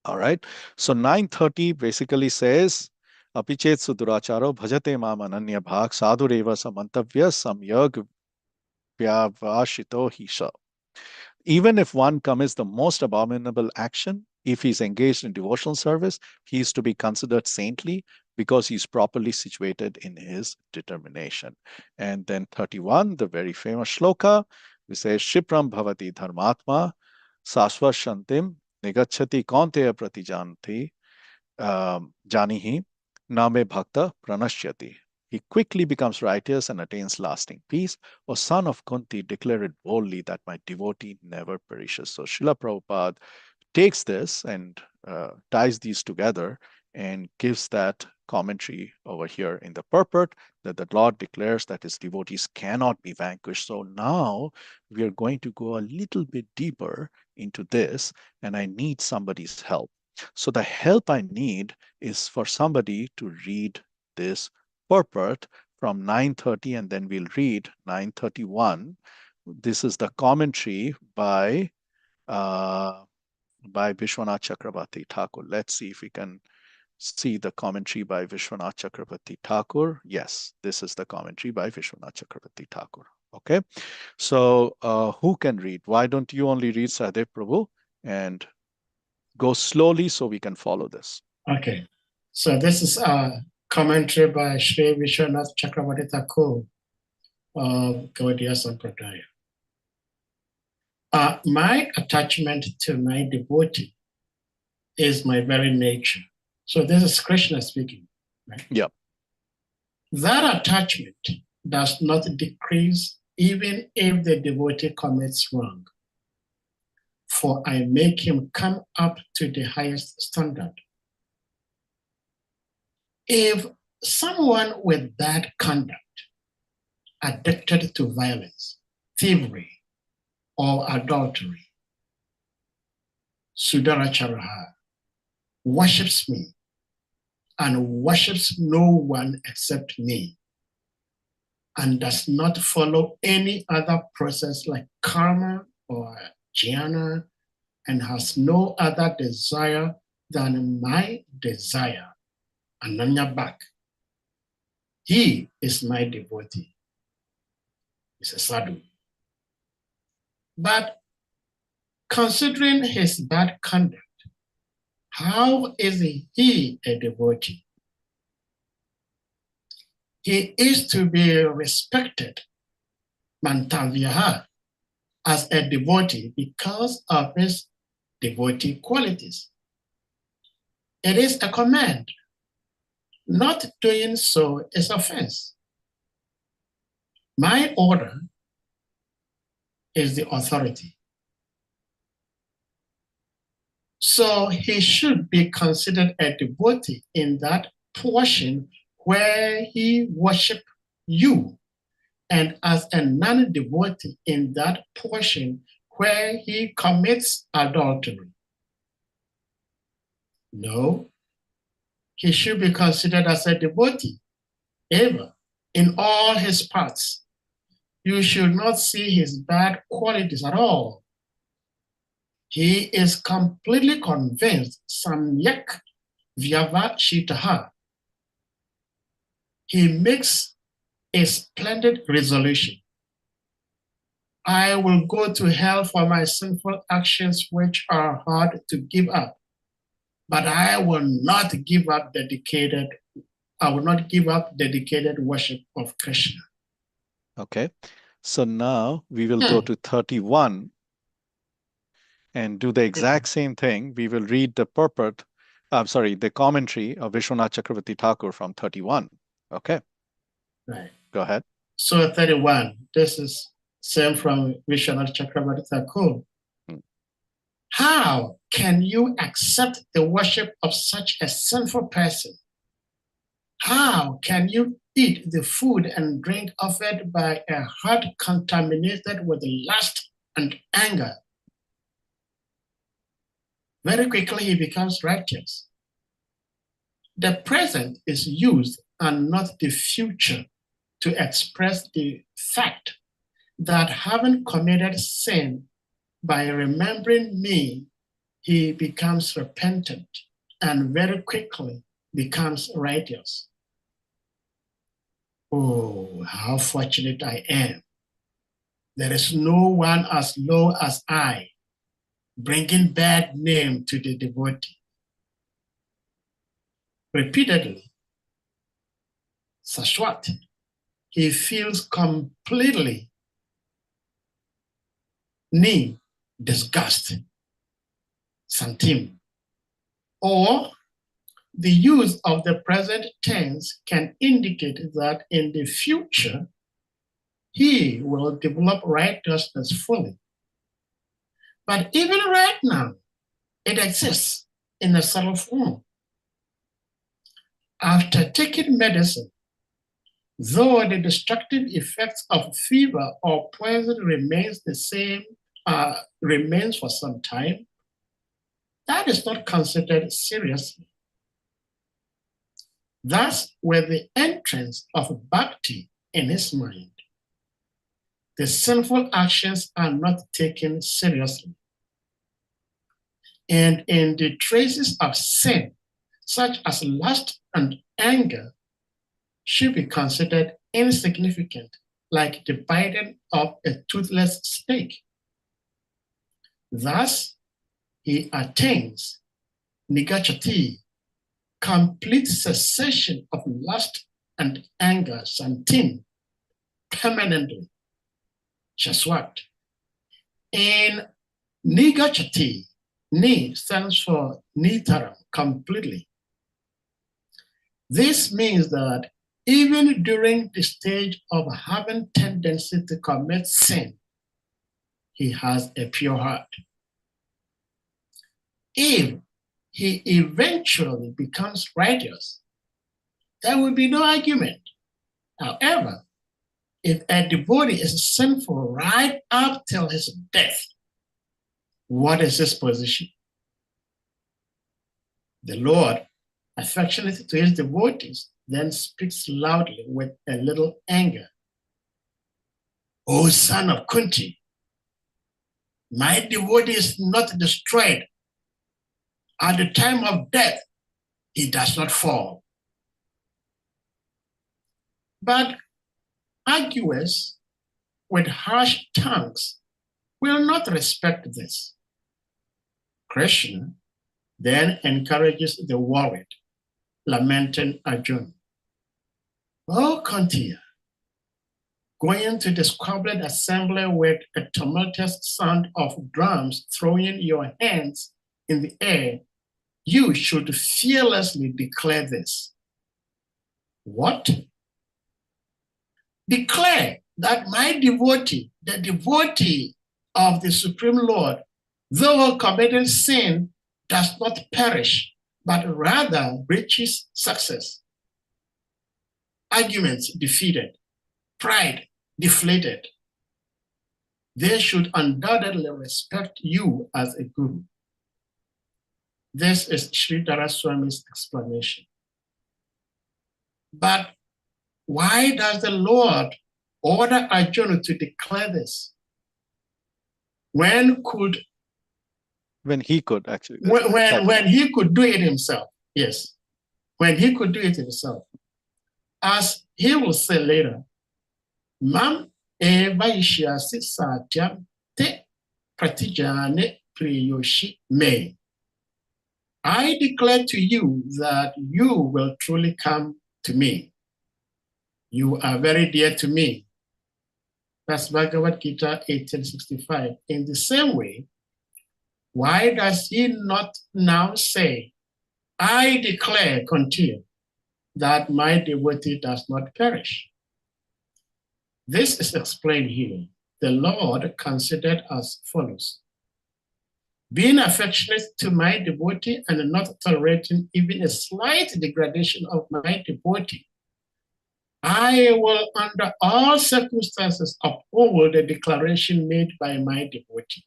S1: All right, so 930 basically says, Apichet suduracharo bhajate mam ananya bhag sadhureva samantavya samyag vyavashito hisha. Even if one commits the most abominable action, if he's engaged in devotional service, he is to be considered saintly because he's properly situated in his determination. And then 31, the very famous shloka, we say, Shipram bhavati dharmatma sasva shantim nigachati kaunteya pratijanti janihi name bhakta pranashyati. He quickly becomes righteous and attains lasting peace. O son of Kunti, declare it boldly that my devotee never perishes. So Srila Prabhupada takes this and ties these together and gives that commentary over here in the purport, that the Lord declares that his devotees cannot be vanquished. So now we are going to go a little bit deeper into this, and I need somebody's help. So the help I need is for somebody to read this purport from 930, and then we'll read 931. This is the commentary by Vishwanath Chakrabarti Thakur. Let's see if we can see the commentary by Vishwanath Chakrabarti Thakur. Yes, this is the commentary by Vishwanath Chakrabarti Thakur. Okay, so who can read? Why don't you only read, Sahadev Prabhu, and go slowly so we can follow this.
S2: Okay, so this is a commentary by Sri Vishwanath Chakrabarti Thakur of Gaudiya Sampradaya. My attachment to my devotee is my very nature. So this is Krishna speaking, right?
S1: Yeah.
S2: That attachment does not decrease even if the devotee commits wrong, for I make him come up to the highest standard. If someone with bad conduct, addicted to violence, thievery, or adultery, Sudaracharaha, worships me and worships no one except me, and does not follow any other process like karma or jhana, and has no other desire than my desire, Ananya back. He is my devotee. He's a sadhu. But considering his bad conduct, how is he a devotee? He is to be respected, mantavyaha, as a devotee because of his devotee qualities. It is a command. Not doing so is offense. My order is the authority. So he should be considered a devotee in that portion where he worships you, and as a non-devotee in that portion where he commits adultery. No, he should be considered as a devotee ever in all his parts. You should not see his bad qualities at all. He is completely convinced, samyak vyava shitaha. He makes a splendid resolution. I will go to hell for my sinful actions which are hard to give up, but I will not give up dedicated worship of Krishna.
S1: Okay. So now we will go to 31 and do the exact same thing. We will read the purport, the commentary of Vishwanath Chakravarti Thakur from 31. Okay.
S2: Right.
S1: Go ahead.
S2: So 31, this is same from Vishwanath Chakravarti Thakur. How can you accept the worship of such a sinful person? How can you eat the food and drink offered by a heart contaminated with lust and anger? Very quickly he becomes righteous. The present is used and not the future to express the fact that having committed sin, by remembering me, he becomes repentant and very quickly becomes righteous. Oh, how fortunate I am. There is no one as low as I, bringing bad name to the devotee. Repeatedly, Sashwat, he feels completely disgust, santim, or the use of the present tense can indicate that in the future, he will develop righteousness fully. But even right now, it exists in a subtle form. After taking medicine, though the destructive effects of fever or poison remains the same, remains for some time, that is not considered seriously. Thus, with the entrance of bhakti in his mind, the sinful actions are not taken seriously. And in the traces of sin, such as lust and anger, should be considered insignificant, like the biting of a toothless snake. Thus, he attains nigachati, complete cessation of lust and anger, santin, permanently, shaswat. In nigachati, ni stands for nitaram, completely. This means that even during the stage of having tendency to commit sin, he has a pure heart. If he eventually becomes righteous, there will be no argument. However, if a devotee is sinful right up till his death, what is his position? The Lord, affectionate to his devotees, then speaks loudly with a little anger O son of Kunti, my devotee is not destroyed. At the time of death, he does not fall. But arguers with harsh tongues will not respect this. Krishna then encourages the worried, lamenting Arjuna. Oh, Kunti, going to the squabbled assembly with a tumultuous sound of drums throwing your hands in the air, you should fearlessly declare this. What? Declare that my devotee, the devotee of the Supreme Lord, though committing sin, does not perish, but rather reaches success. Arguments defeated, pride deflated. They should undoubtedly respect you as a guru. This is Sridhara Swami's explanation. But why does the Lord order Arjuna to declare this? When he could actually. When he could do it himself, yes. When he could do it himself. As he will say later, Mam eva ishiasi satyam te pratijane priyoshi me. I declare to you that you will truly come to me. You are very dear to me. That's Bhagavad Gita 1865. In the same way, why does he not now say, I declare, continue, that my devotee does not perish? This is explained here. The Lord considered as follows. Being affectionate to my devotee and not tolerating even a slight degradation of my devotee, I will under all circumstances uphold the declaration made by my devotee.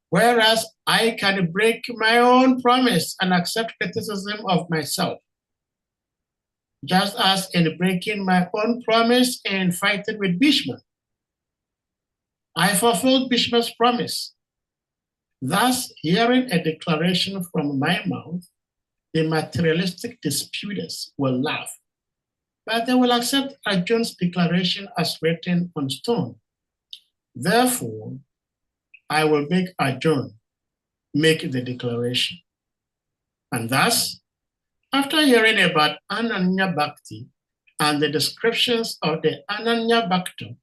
S2: Whereas I can break my own promise and accept criticism of myself, just as in breaking my own promise and fighting with Bhishma. I fulfilled Bhishma's promise. Thus, hearing a declaration from my mouth, the materialistic disputers will laugh, but they will accept Arjuna's declaration as written on stone. Therefore, I will make Arjuna make the declaration. And thus, after hearing about Ananya Bhakti and the descriptions of the Ananya Bhakta,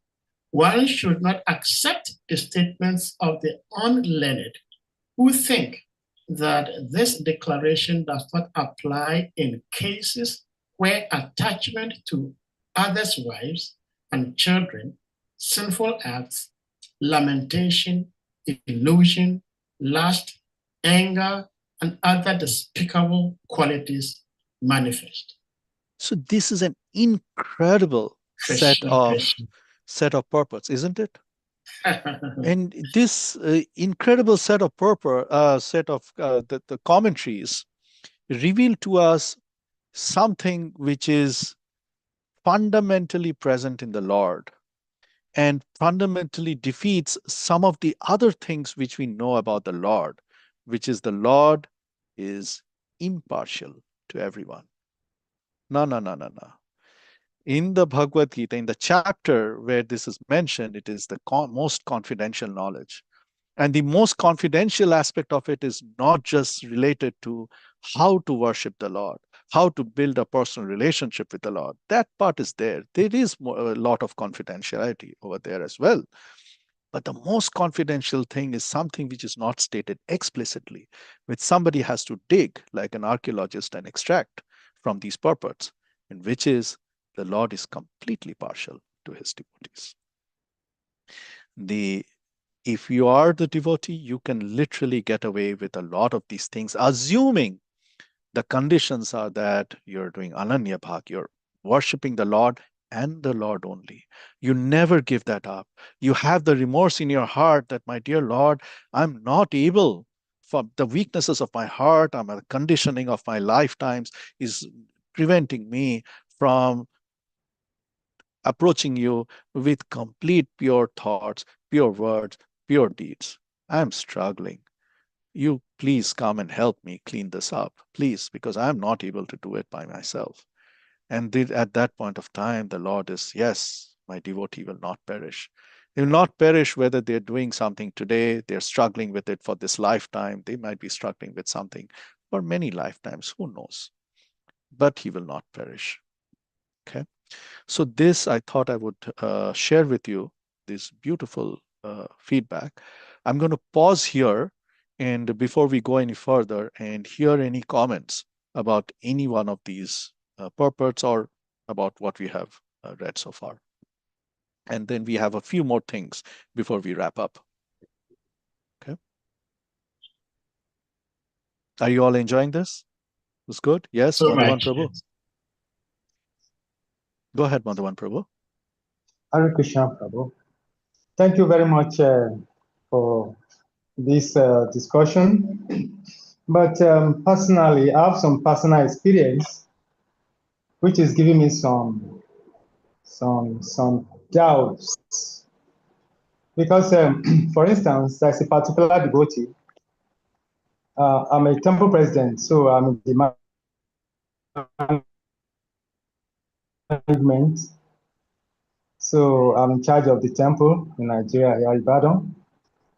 S2: one should not accept the statements of the unlearned who think that this declaration does not apply in cases where attachment to others' wives and children, sinful acts, lamentation, illusion, lust, anger, and other despicable qualities manifest.
S1: So this is an incredible set of purpose, isn't it? And this incredible set of the commentaries reveal to us something which is fundamentally present in the Lord and fundamentally defeats some of the other things which we know about the Lord, which is the Lord is impartial to everyone. No. In the Bhagavad Gita, in the chapter where this is mentioned, it is the most confidential knowledge. And the most confidential aspect of it is not just related to how to worship the Lord, how to build a personal relationship with the Lord. That part is there. There is a lot of confidentiality over there as well. But the most confidential thing is something which is not stated explicitly, which somebody has to dig, like an archaeologist, and extract from these purports, and which is the Lord is completely partial to his devotees. If you are the devotee, you can literally get away with a lot of these things, assuming the conditions are that you're doing Ananya Bhak, you're worshiping the Lord and the Lord only. You never give that up. You have the remorse in your heart that, my dear Lord, I'm not able, for the weaknesses of my heart, the conditioning of my lifetimes is preventing me from approaching you with complete pure thoughts, pure words, pure deeds. I'm struggling. You please come and help me clean this up, please, because I'm not able to do it by myself. And at that point of time, the Lord is, yes, my devotee will not perish. They will not perish whether they're doing something today, they're struggling with it for this lifetime, they might be struggling with something for many lifetimes, who knows? But he will not perish. Okay. So this I thought I would share with you, this beautiful feedback. I'm going to pause here, and before we go any further and hear any comments about any one of these purports or about what we have read so far. And then we have a few more things before we wrap up. Okay. Are you all enjoying this? It was good? Yes,
S2: So
S1: Madhavan
S2: much.
S1: Prabhu? Go ahead, Madhavan Prabhu.
S6: Hare Krishna, Prabhu. Thank you very much for this discussion. But personally, I have some personal experience, which is giving me some doubts. Because, for instance, there's a particular devotee. I'm a temple president, so I'm in the management. So I'm in charge of the temple in Nigeria, here, Ibadan.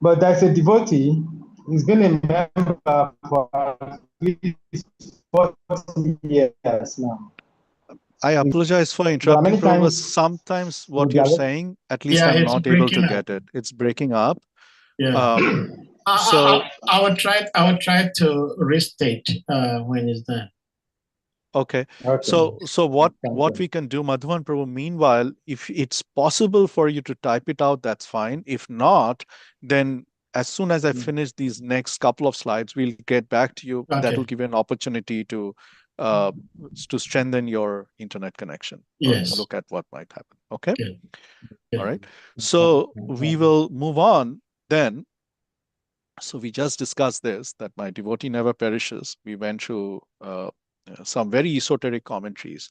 S6: But there's a devotee, he's been a member for at least 40 years now.
S1: I apologize for
S6: There are
S1: interrupting,
S6: many
S1: Prabhu.
S6: times
S1: Sometimes what
S6: we
S1: you're
S6: are
S1: saying, at least
S2: Yeah,
S1: I'm
S2: it's
S1: not able to
S2: breaking up.
S1: get it. It's breaking up.
S2: Yeah.
S1: So
S2: I would try to restate when it's done.
S1: okay.
S6: okay.
S1: So
S6: Thank
S1: what
S6: you.
S1: we can do, Madhavan Prabhu, meanwhile, if it's possible for you to type it out, that's fine. If not, then as soon as I finish these next couple of slides, we'll get back to you. That will
S2: Okay.
S1: give you an opportunity to strengthen your internet connection or
S2: Yes.
S1: look at what might happen. Okay.
S2: Good.
S1: All right. So we will move on then. So we just discussed this, that my devotee never perishes. We went through some very esoteric commentaries,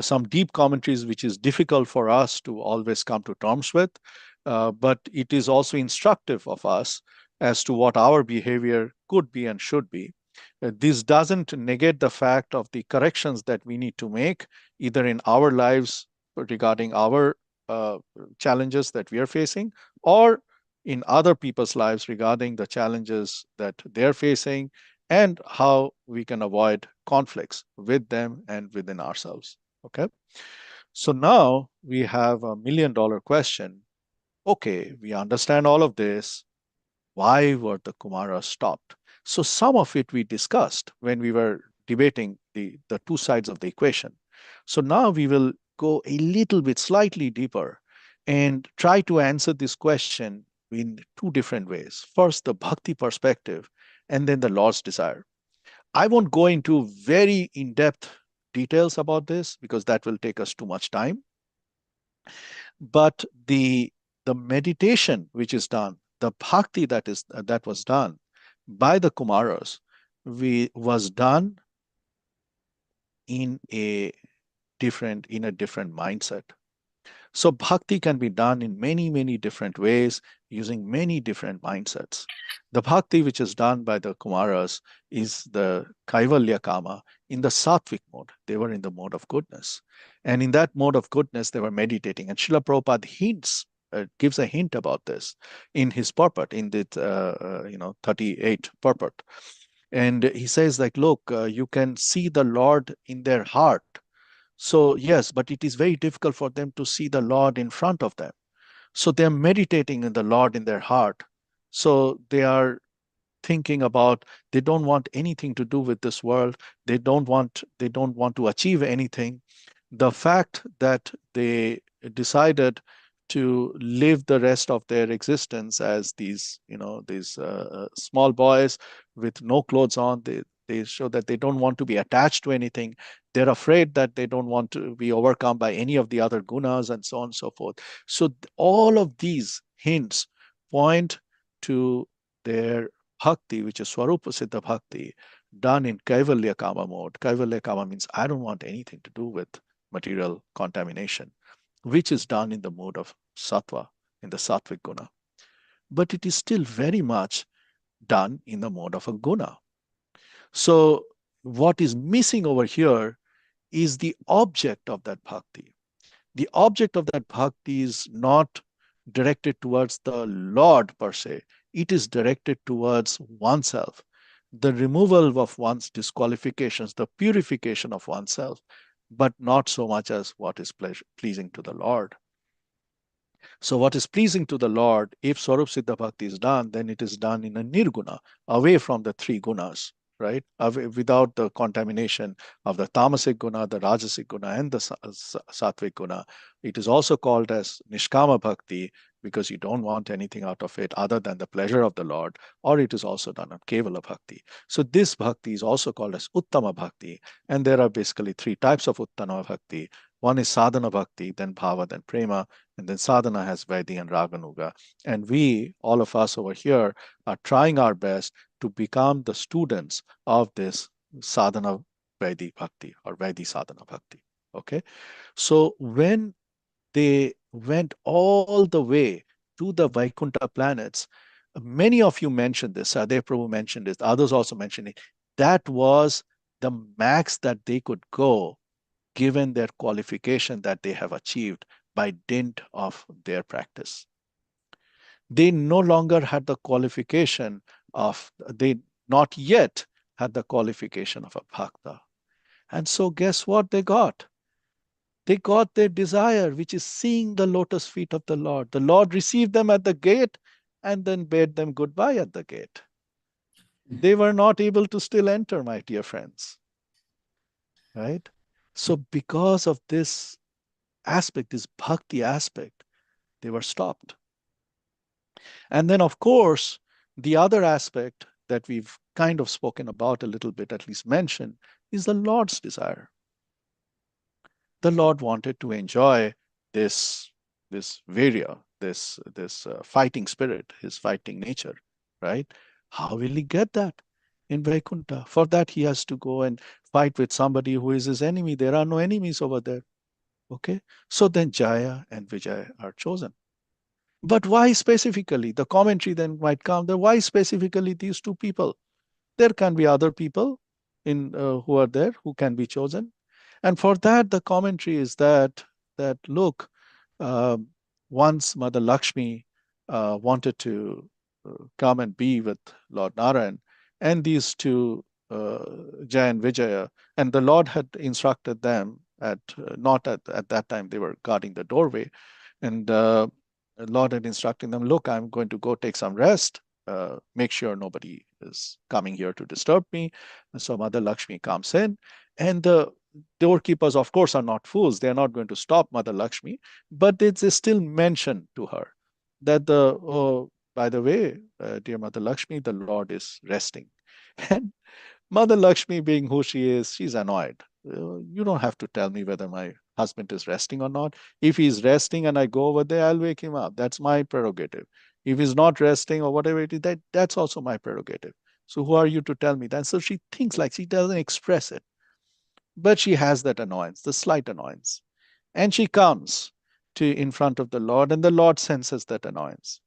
S1: some deep commentaries, which is difficult for us to always come to terms with. But it is also instructive of us as to what our behavior could be and should be. This doesn't negate the fact of the corrections that we need to make, either in our lives regarding our challenges that we are facing, or in other people's lives regarding the challenges that they're facing and how we can avoid conflicts with them and within ourselves. Okay. So now we have $1 million question. Okay, we understand all of this. Why were the Kumaras stopped? So some of it we discussed when we were debating the two sides of the equation. So now we will go a little bit slightly deeper and try to answer this question in two different ways. First, the bhakti perspective, and then the Lord's desire. I won't go into very in-depth details about this because that will take us too much time. But the meditation which is done, the bhakti that was done by the Kumaras, was done in a different mindset. So bhakti can be done in many, many different ways using many different mindsets. The bhakti which is done by the Kumaras is the Kaivalya Kama in the sattvic mode. They were in the mode of goodness. And in that mode of goodness, they were meditating. And Srila Prabhupada gives a hint about this in his purport, in the 38 purport. And he says like, look, you can see the Lord in their heart. So yes, but it is very difficult for them to see the Lord in front of them. So they're meditating in the Lord in their heart. So they are thinking about, they don't want anything to do with this world. They don't want to achieve anything. The fact that they decided to live the rest of their existence as these small boys with no clothes on, they show that they don't want to be attached to anything. They're afraid that they don't want to be overcome by any of the other gunas and so on and so forth. So all of these hints point to their bhakti, which is Swarupa Siddha Bhakti, done in Kaivalya Kama mode. Kaivalya Kama means I don't want anything to do with material contamination. which is done in the mode of sattva, in the sattvic guna. But it is still very much done in the mode of a guna. So what is missing over here is the object of that bhakti. The object of that bhakti is not directed towards the Lord per se. It is directed towards oneself, the removal of one's disqualifications, the purification of oneself, but not so much as what is pleasing to the Lord. So what is pleasing to the Lord, if Swarup Siddha Bhakti is done, then it is done in a nirguna, away from the three gunas, right? Without the contamination of the tamasic guna, the rajasic guna, and the sattvic guna. It is also called as nishkama bhakti because you don't want anything out of it other than the pleasure of the Lord, or it is also done on kevala bhakti. So this bhakti is also called as uttama bhakti, and there are basically three types of uttama bhakti. One is sadhana bhakti, then bhava, then prema, and then sadhana has Vaidhi and Raganuga. And we, all of us over here, are trying our best to become the students of this sadhana Vaidhi bhakti or Vaidhi sadhana bhakti. Okay. So when they went all the way to the Vaikuntha planets, many of you mentioned this, Sadeh Prabhu mentioned it, others also mentioned it. That was the max that they could go given their qualification that they have achieved by dint of their practice. They no longer had the qualification of, they not yet had the qualification of a bhakta. And so guess what they got? They got their desire, which is seeing the lotus feet of the Lord. The Lord received them at the gate and then bade them goodbye at the gate. They were not able to still enter, my dear friends. Right? So because of this aspect, this bhakti aspect, they were stopped. And then, of course, the other aspect that we've kind of spoken about a little bit, at least mentioned, is the Lord's desire. The Lord wanted to enjoy this virya, this fighting spirit, his fighting nature, right? How will he get that in Vaikuntha? For that, he has to go and fight with somebody who is his enemy. There are no enemies over there. Okay, so then Jaya and Vijaya are chosen. But why specifically? The commentary then might come that why specifically these two people? There can be other people who are there who can be chosen. And for that, the commentary is that look, once Mother Lakshmi wanted to come and be with Lord Narayan, and these two, Jaya and Vijaya, and the Lord had instructed them not at that time, they were guarding the doorway, and the Lord had instructed them, look, I'm going to go take some rest. Make sure nobody is coming here to disturb me. And so Mother Lakshmi comes in, and the doorkeepers, of course, are not fools. They are not going to stop Mother Lakshmi, but they still mention to her that by the way, dear Mother Lakshmi, the Lord is resting. And Mother Lakshmi, being who she is, she's annoyed. You don't have to tell me whether my husband is resting or not. If he's resting and I go over there, I'll wake him up. That's my prerogative. If he's not resting or whatever it is, that's also my prerogative. So who are you to tell me that? So she thinks like she doesn't express it. But she has that annoyance, the slight annoyance. And she comes in front of the Lord, and the Lord senses that annoyance.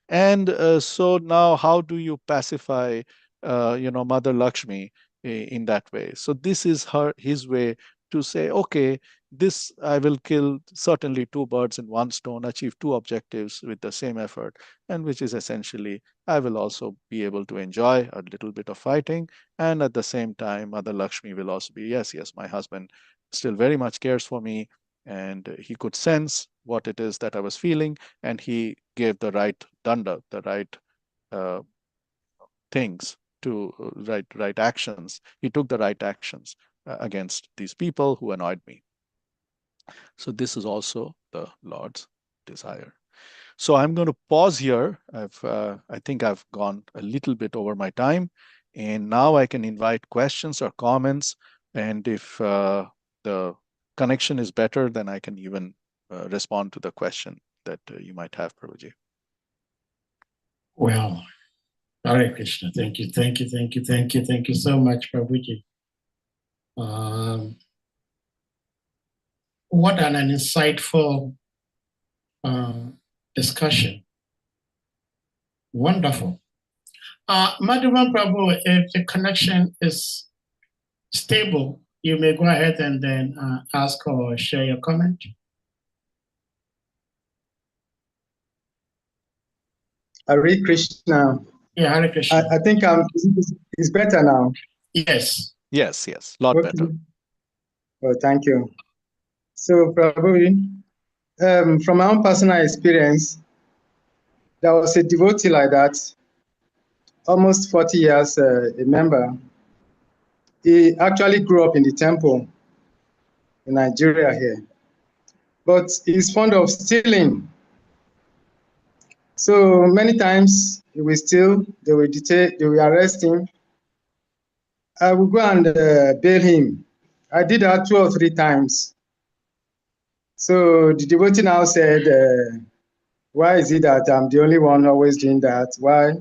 S1: And so now how do you pacify, Mother Lakshmi in that way? So this is his way to say, okay, this I will kill certainly two birds in one stone, achieve two objectives with the same effort, and which is essentially, I will also be able to enjoy a little bit of fighting. And at the same time, Mother Lakshmi will also be, yes, my husband still very much cares for me. And he could sense what it is that I was feeling, and he gave the right danda, the right things to right actions. He took the right actions against these people who annoyed me. So this is also the Lord's desire. So I'm going to pause here. I think I've gone a little bit over my time, and now I can invite questions or comments. And if the connection is better, then I can even respond to the question that you might have, Prabhuji.
S2: Well, Hare Krishna. Thank you so much, Prabhuji. What an insightful discussion. Wonderful. Madhavan Prabhu, if the connection is stable, you may go ahead and then ask or share your comment.
S6: Hare Krishna.
S2: Yeah, Hare Krishna.
S6: I think it's better now.
S2: Yes.
S1: Yes, yes, lot
S6: Okay.
S1: better.
S6: Oh, thank you. So, Prabhu, from my own personal experience, there was a devotee like that, almost 40 years a member. He actually grew up in the temple in Nigeria here, but he's fond of stealing. So many times he will steal, they will detain, they will arrest him. I will go and bail him. I did that 2 or 3 times. So the devotee now said, why is it that I'm the only one always doing that? Why?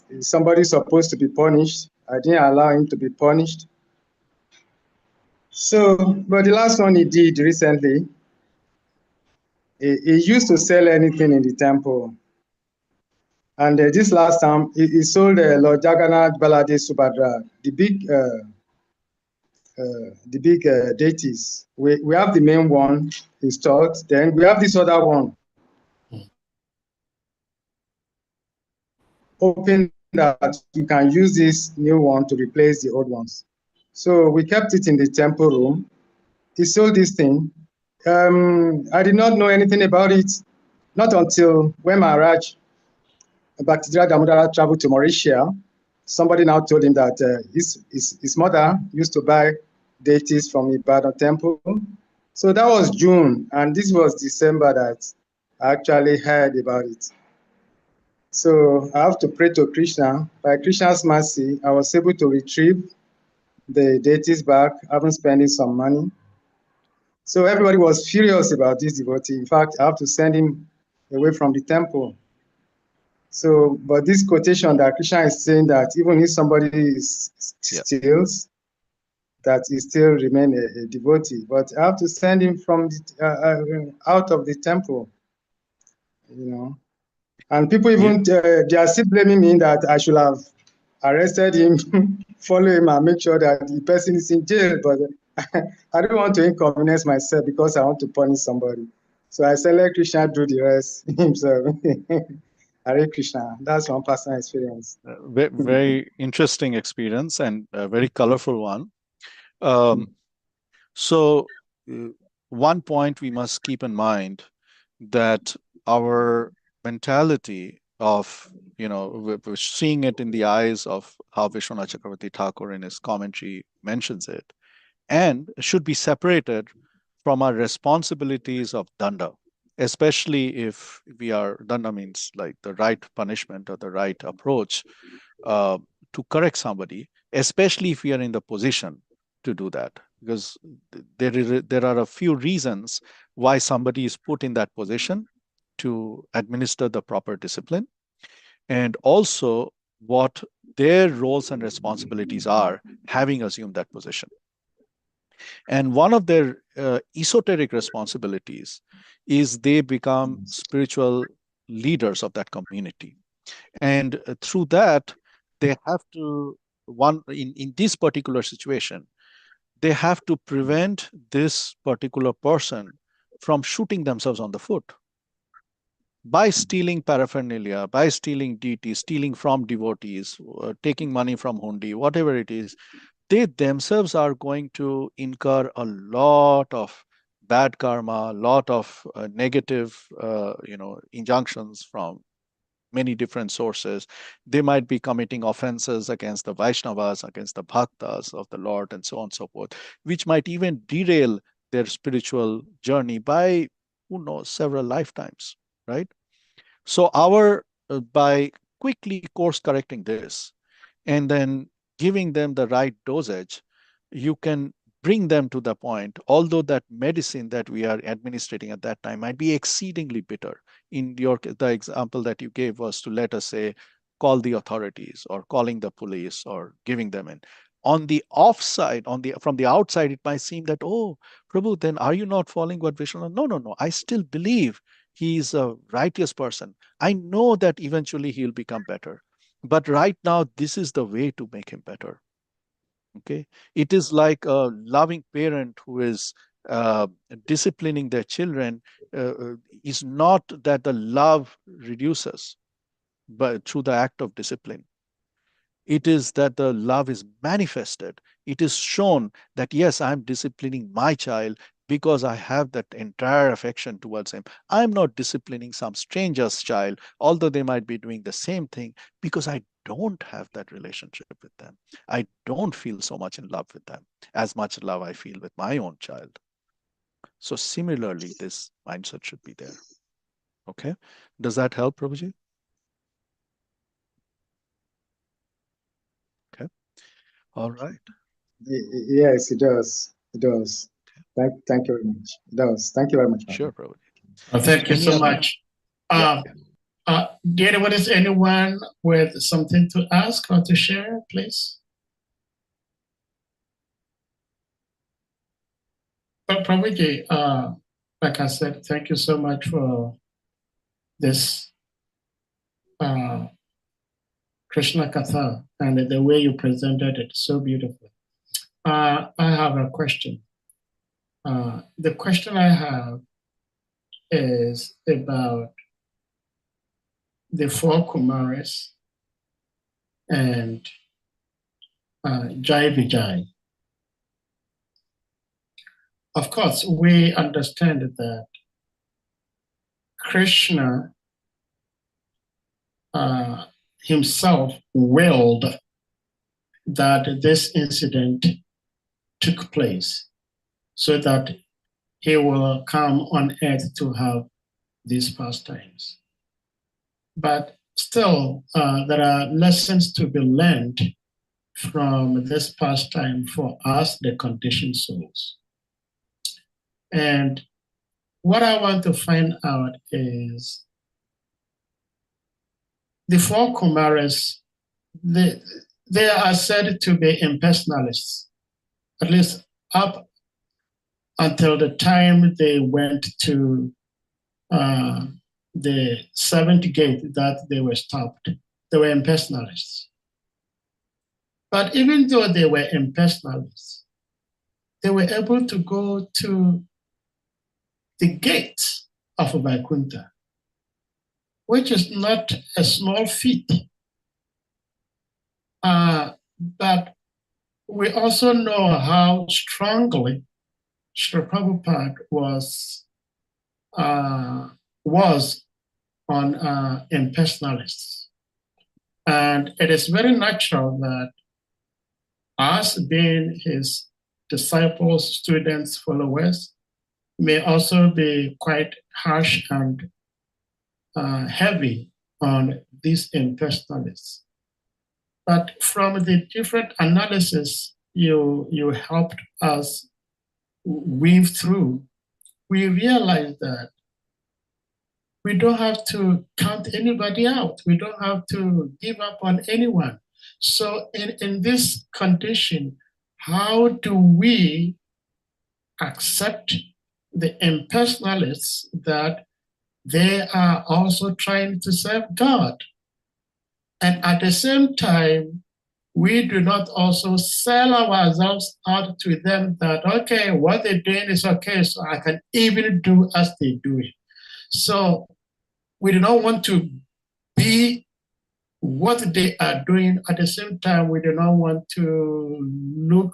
S6: Is somebody supposed to be punished? I didn't allow him to be punished. So, but the last one he did recently, he used to sell anything in the temple. And this last time, he sold Lord Jagannath Balade Subhadra, the big deities. We have the main one installed, then we have this other one open that you can use this new one to replace the old ones. So we kept it in the temple room. He sold this thing. I did not know anything about it, not until when Maharaj Bhaktisiddhanta Damodara traveled to Mauritius. Somebody now told him that his mother used to buy deities from Ibadan temple. So that was June, and this was December that I actually heard about it. So I have to pray to Krishna. By Krishna's mercy, I was able to retrieve the deities back, having spending some money. So everybody was furious about this devotee. In fact, I have to send him away from the temple. So, but this quotation that Krishna is saying that even if somebody steals, that he still remain a devotee. But I have to send him from out of the temple, you know. And people even they are still blaming me that I should have arrested him, follow him, and make sure that the person is in jail. But I don't want to inconvenience myself because I want to punish somebody. So I said, let Krishna do the rest himself. Hare Krishna. That's one personal experience.
S1: Very interesting experience and a very colorful one. So one point we must keep in mind that our mentality of, we're seeing it in the eyes of how Vishwanath Chakravarti Thakur in his commentary mentions it, and should be separated from our responsibilities of danda, especially if danda means like the right punishment or the right approach to correct somebody, especially if we are in the position to do that, because there are a few reasons why somebody is put in that position to administer the proper discipline, and also what their roles and responsibilities are having assumed that position. And one of their esoteric responsibilities is they become spiritual leaders of that community. And through that, they have to, in this particular situation, they have to prevent this particular person from shooting themselves on the foot by stealing paraphernalia, by stealing deities, stealing from devotees, taking money from hundi, whatever it is. They themselves are going to incur a lot of bad karma, a lot of negative, injunctions from many different sources. They might be committing offenses against the Vaishnavas, against the Bhaktas of the Lord, and so on and so forth, which might even derail their spiritual journey by, who knows, several lifetimes, right? So by quickly course correcting this and then giving them the right dosage, you can bring them to the point, although that medicine that we are administrating at that time might be exceedingly bitter. The example that you gave was to, let us say, call the authorities or calling the police or giving them in. On the offside, from the outside, it might seem that, oh, Prabhu, then are you not following what Vishnu? No, I still believe He's a righteous person. I know that eventually he'll become better. But right now, this is the way to make him better. Okay. It is like a loving parent who is uh, disciplining their children. Is not that the love reduces, but through the act of discipline. It is that the love is manifested. It is shown that, yes, I'm disciplining my child because I have that entire affection towards him. I'm not disciplining some stranger's child, although they might be doing the same thing, because I don't have that relationship with them. I don't feel so much in love with them as much love I feel with my own child. So similarly, this mindset should be there. Okay. Does that help, Prabhuji? Okay. All right.
S6: Yes, it does. It does. Thank you very much. It does. Thank you very much.
S1: Sure, Prabhuji.
S2: Thank you
S1: Any
S2: so
S1: other?
S2: much. Is anyone with something to ask or to share, please? But Prabhuji, like I said, thank you so much for this Krishna Katha and the way you presented it so beautifully. I have a question. The question I have is about the four Kumaris and Jai Vijay. Of course, we understand that Krishna himself willed that this incident took place so that he will come on earth to have these pastimes. But still, there are lessons to be learned from this pastime for us, the conditioned souls. And what I want to find out is the four Kumaras, they are said to be impersonalists, at least up until the time they went to the seventh gate that they were stopped. They were impersonalists. But even though they were impersonalists, they were able to go to the gate of Vaikuntha, which is not a small feat. But we also know how strongly Srila Prabhupada was on impersonalists. And it is very natural that us being his disciples, students, followers, may also be quite harsh and heavy on these impersonalists. But from the different analysis you helped us weave through, we realized that we don't have to count anybody out. We don't have to give up on anyone. So in this condition, how do we accept the impersonalists that they are also trying to serve God? And at the same time, we do not also sell ourselves out to them that, okay, what they're doing is okay, so I can even do as they do it. So we do not want to be what they are doing. At the same time, we do not want to look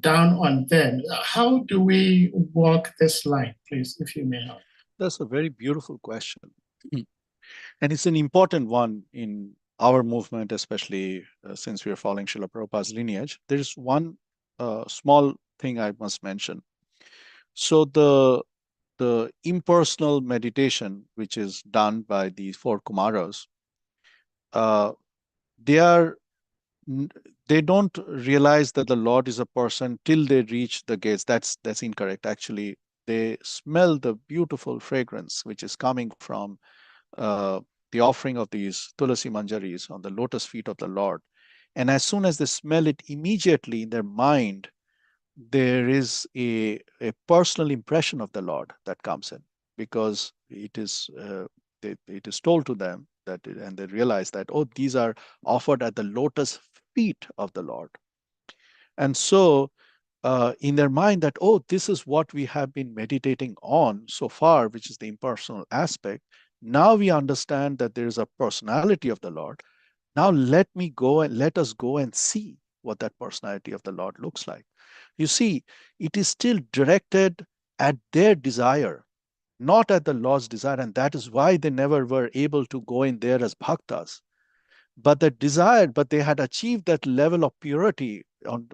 S2: down on them. How do we walk this line, please, if you may help?
S1: That's a very beautiful question. And it's an important one in our movement, especially since we are following Srila Prabhupada's lineage. There is one small thing I must mention. So the impersonal meditation, which is done by the four Kumaras, they don't realize that the Lord is a person till they reach the gates. That's incorrect. Actually, they smell the beautiful fragrance which is coming from the offering of these tulasi manjaris on the lotus feet of the Lord. And as soon as they smell it, immediately in their mind, there is a personal impression of the Lord that comes in. because it is told to them that, and they realize that, oh, these are offered at the lotus feet of the Lord. And so in their mind that, oh, this is what we have been meditating on so far, which is the impersonal aspect. Now we understand that there is a personality of the Lord. Now let us go and see what that personality of the Lord looks like. You see, it is still directed at their desire, not at the Lord's desire. And that is why they never were able to go in there as bhaktas. But they had achieved that level of purity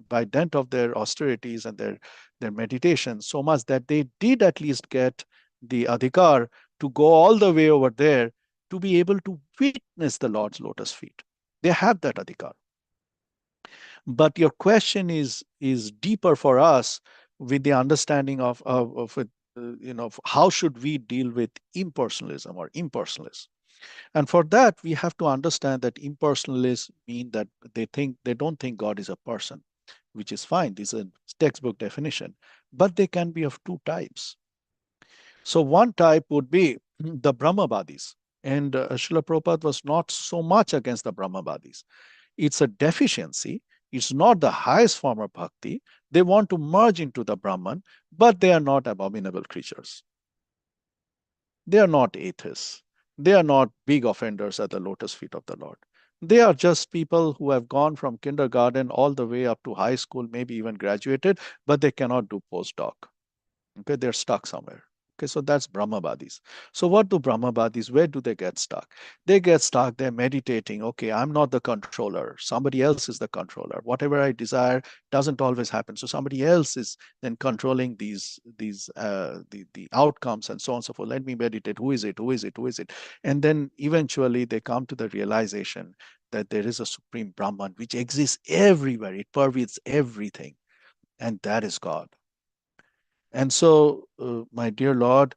S1: by dint of their austerities and their meditation so much that they did at least get the adhikar to go all the way over there to be able to witness the Lord's lotus feet. They have that adhikar. But your question is deeper for us with the understanding of how should we deal with impersonalism or impersonalism. And for that, we have to understand that impersonalists mean that they don't think God is a person, which is fine. This is a textbook definition, but they can be of two types. So one type would be the Brahmavadis, and Srila Prabhupada was not so much against the Brahmavadis. It's a deficiency. It's not the highest form of bhakti. They want to merge into the Brahman, but they are not abominable creatures. They are not atheists. They are not big offenders at the lotus feet of the Lord. They are just people who have gone from kindergarten all the way up to high school, maybe even graduated, but they cannot do postdoc. Okay, they're stuck somewhere. Okay, so that's Brahmavadis. So what do Brahmavadis, where do they get stuck? They get stuck, they're meditating. Okay, I'm not the controller. Somebody else is the controller. Whatever I desire doesn't always happen. So somebody else is then controlling the outcomes and so on and so forth. Let me meditate. Who is it? Who is it? Who is it? And then eventually they come to the realization that there is a supreme Brahman which exists everywhere. It pervades everything. And that is God. And so, my dear Lord,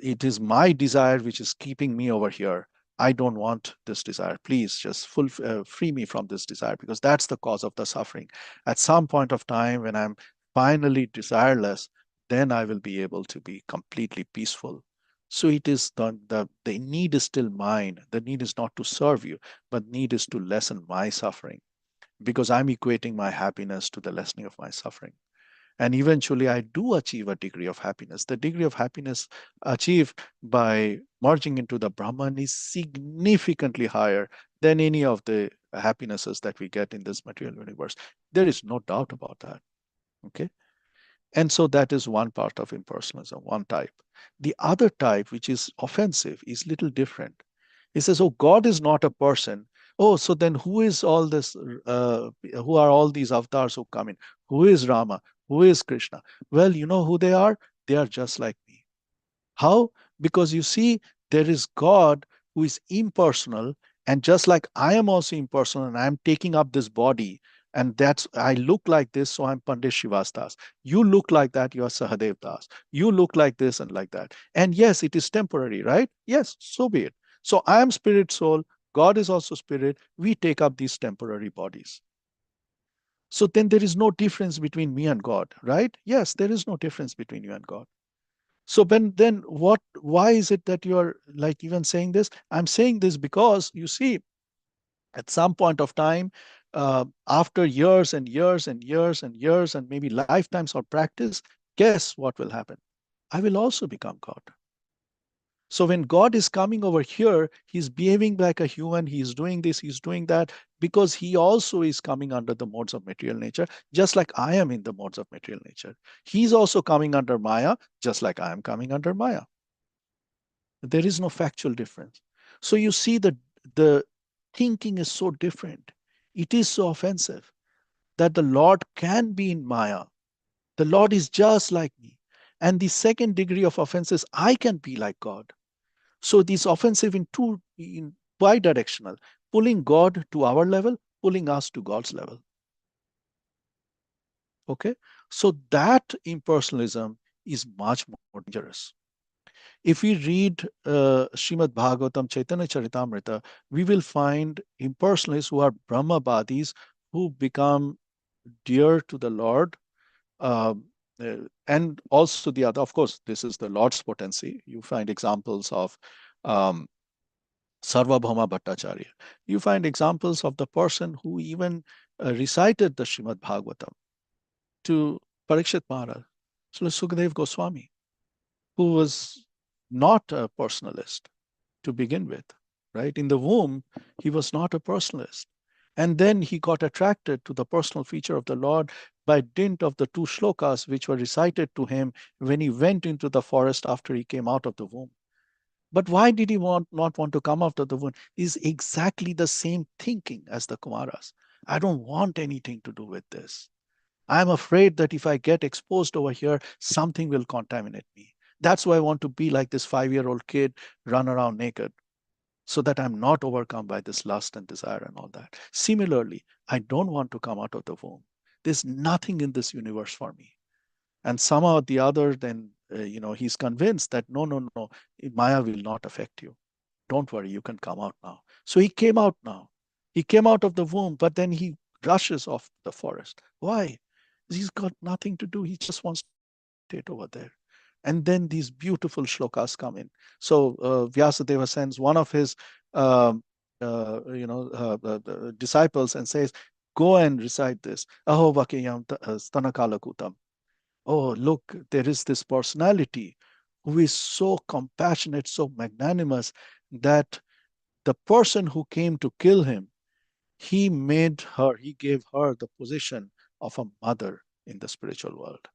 S1: it is my desire which is keeping me over here. I don't want this desire. Please just free me from this desire, because that's the cause of the suffering. At some point of time, when I'm finally desireless, then I will be able to be completely peaceful. So it is the need is still mine. The need is not to serve you, but need is to lessen my suffering, because I'm equating my happiness to the lessening of my suffering. And eventually I do achieve a degree of happiness. The degree of happiness achieved by merging into the Brahman is significantly higher than any of the happinesses that we get in this material universe. There is no doubt about that. Okay. And so that is one part of impersonalism, one type. The other type, which is offensive, is little different. He says, oh, God is not a person. Oh, so then who is all this? Who are all these avatars who come in? Who is Rama? Who is Krishna? Well, you know who they are? They are just like me. How? Because you see, there is God who is impersonal, and just like I am also impersonal, and I am taking up this body, and that's I look like this, so I'm Pandit Srivas Das. You look like that, you are Sahadev Das. You look like this and like that. And yes, it is temporary, right? Yes, so be it. So I am spirit soul. God is also spirit. We take up these temporary bodies. So then there is no difference between me and God, right? Yes, there is no difference between you and God. So then why is it that you are like even saying this? I'm saying this because you see, at some point of time, after years and years and years and years and maybe lifetimes of practice, guess what will happen? I will also become God. So when God is coming over here, he's behaving like a human, he's doing this, he's doing that, because he also is coming under the modes of material nature, just like I am in the modes of material nature. He's also coming under Maya, just like I am coming under Maya. There is no factual difference. So you see that the thinking is so different. It is so offensive that the Lord can be in Maya. The Lord is just like me. And the second degree of offense is I can be like God. So this offensive in bidirectional, pulling God to our level, pulling us to God's level. Okay, so that impersonalism is much more dangerous. If we read Srimad Bhagavatam Chaitanya Charitamrita, we will find impersonalists who are Brahmavadis who become dear to the Lord And also the other, of course, this is the Lord's potency. You find examples of Sarvabhauma Bhattacharya. You find examples of the person who even recited the Srimad Bhagavatam to Parikshit Maharaj, so Sukadev Goswami, who was not a personalist to begin with, right? In the womb, he was not a personalist. And then he got attracted to the personal feature of the Lord by dint of the two shlokas which were recited to him when he went into the forest after he came out of the womb. But why did he not want to come out of the womb? Is exactly the same thinking as the Kumaras. I don't want anything to do with this. I'm afraid that if I get exposed over here, something will contaminate me. That's why I want to be like this 5-year-old kid, run around naked, so that I'm not overcome by this lust and desire and all that. Similarly, I don't want to come out of the womb. There's nothing in this universe for me. And somehow or the other, then, he's convinced that no, Maya will not affect you. Don't worry, you can come out now. So he came out now. He came out of the womb, but then he rushes off the forest. Why? He's got nothing to do. He just wants to meditate over there. And then these beautiful shlokas come in. So Vyasadeva sends one of his disciples and says, go and recite this. Aho vakeyam stanakalakutam. Oh, look, there is this personality who is so compassionate, so magnanimous, that the person who came to kill him, he gave her the position of a mother in the spiritual world.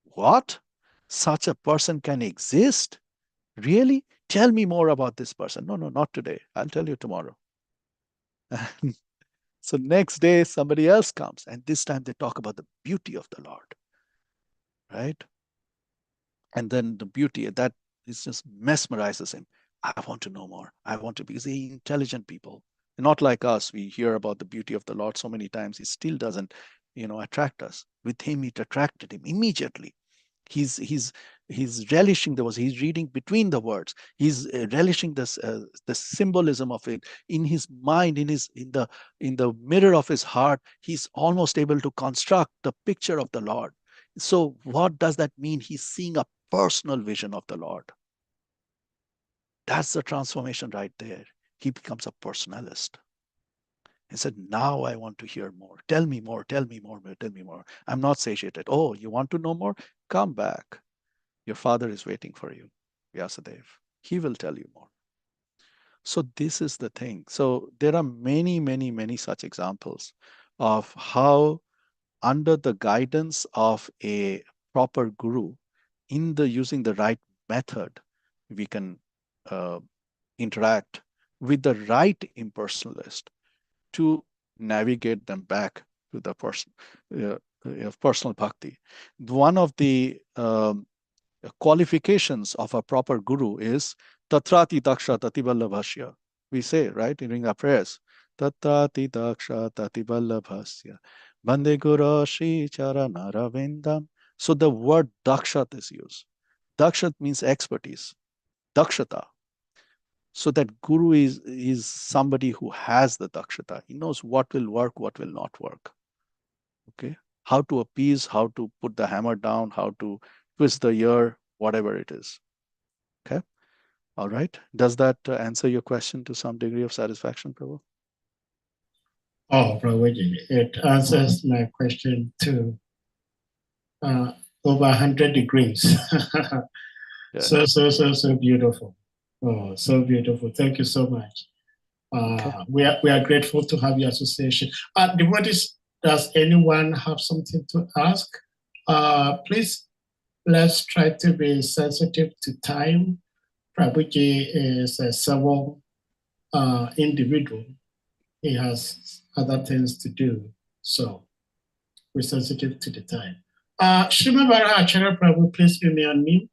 S1: What? Such a person can exist? Really? Tell me more about this person. No, not today. I'll tell you tomorrow. So next day, somebody else comes, and this time they talk about the beauty of the Lord, right? And then the beauty that is just mesmerizes him. I want to know more. I want to, because they're intelligent people. Not like us. We hear about the beauty of the Lord so many times. It still doesn't, attract us. With him, it attracted him immediately. He's relishing the words. He's reading between the words. He's relishing this the symbolism of it in his mind, in the mirror of his heart. He's almost able to construct the picture of the Lord. So what does that mean? He's seeing a personal vision of the Lord. That's the transformation right there. He becomes a personalist. He said, now I want to hear more. Tell me more, tell me more, tell me more. I'm not satiated. Oh, you want to know more? Come back. Your father is waiting for you, Vyasadeva. He will tell you more. So this is the thing. So there are many such examples of how, under the guidance of a proper guru, using the right method, we can interact with the right impersonalist to navigate them back to the personal bhakti. One of the qualifications of a proper guru is tatrati daksha tatiballabhasya. We say, right, during our prayers, tatrati daksha tatiballabhasya bande guru shri charanaravindan. So the word dakshat is used. Dakshat means expertise, dakshata. So that guru is somebody who has the dakshata. He knows what will work, what will not work. Okay, how to appease, how to put the hammer down, how to twist the ear, whatever it is. Okay, all right. Does that answer your question to some degree of satisfaction, Prabhu?
S2: Oh, Prabhuji, it answers my question to over 100 degrees.
S1: Yeah.
S2: So beautiful. Oh, so beautiful. Thank you so much.
S1: Okay.
S2: We are grateful to have your association. Devotees, does anyone have something to ask? Please, let's try to be sensitive to time. Prabhuji is a civil individual. He has other things to do. So we're sensitive to the time. Shrimavara Acharya Prabhu, please be me on mute.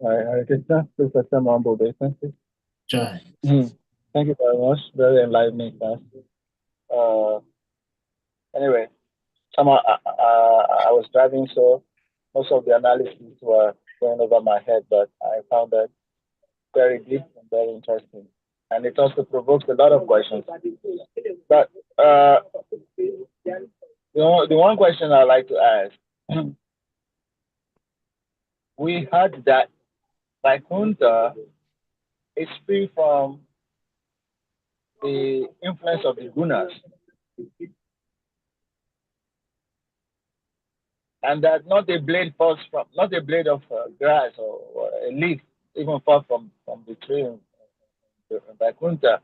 S7: Hare Krishna, please accept my humble obeisances.
S2: Jai.
S7: Thank you very much. Very enlightening class. Anyway, I was driving, so most of the analysis were going over my head, but I found that very deep and very interesting. And it also provokes a lot of questions. But, So the one question I'd like to ask, we heard that Vaikuntha is free from the influence of the gunas, and that not a blade falls from, not a blade of grass or a leaf even fall from the tree in Vaikuntha.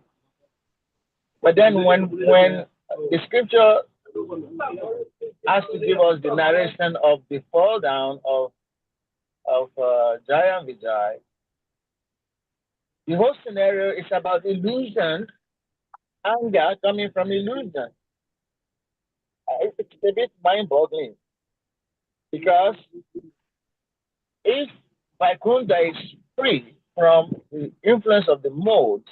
S7: But then when the scripture has to give us the narration of the fall down of Jaya and Vijay, the whole scenario is about illusion, anger coming from illusion. It's a bit mind-boggling because if Vaikuntha is free from the influence of the modes,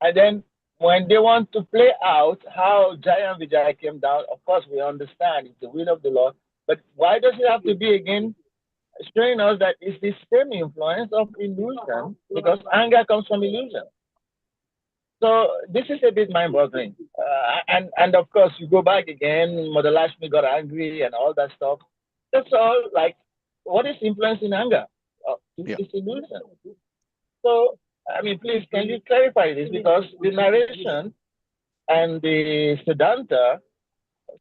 S7: and then when they want to play out how Jaya and Vijaya came down, of course we understand it's the will of the Lord, but why does it have to be again showing us that it's the same influence of illusion, because anger comes from illusion? So this is a bit mind-boggling, and of course you go back again. Mother Lashmi got angry and all that stuff. That's all. Like, what is influencing anger? It's illusion. So I mean, please, can you clarify this, because the narration and the Siddhanta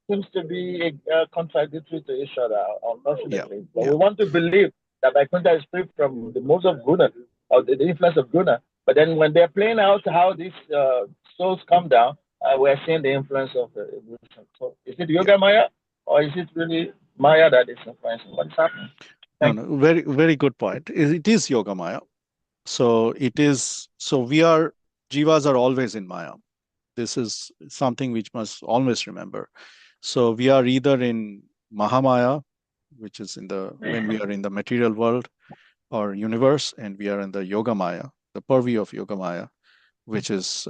S7: seems to be contradictory to each other, unfortunately. But we want to believe that Vaikuntha is free from the modes of guna, or the influence of guna. But then when they're playing out how these souls come down, we're seeing the influence of evolution. So is it Yoga Maya, or is it really Maya that is influencing what's happening?
S1: No, very, very good point. It is Yoga Maya. So it is, so we are, jivas are always in Maya. This is something which must always remember. So we are either in Mahamaya, which is in the, when we are in the material world or universe, and we are in the Yoga Maya, the purview of Yoga Maya, which is,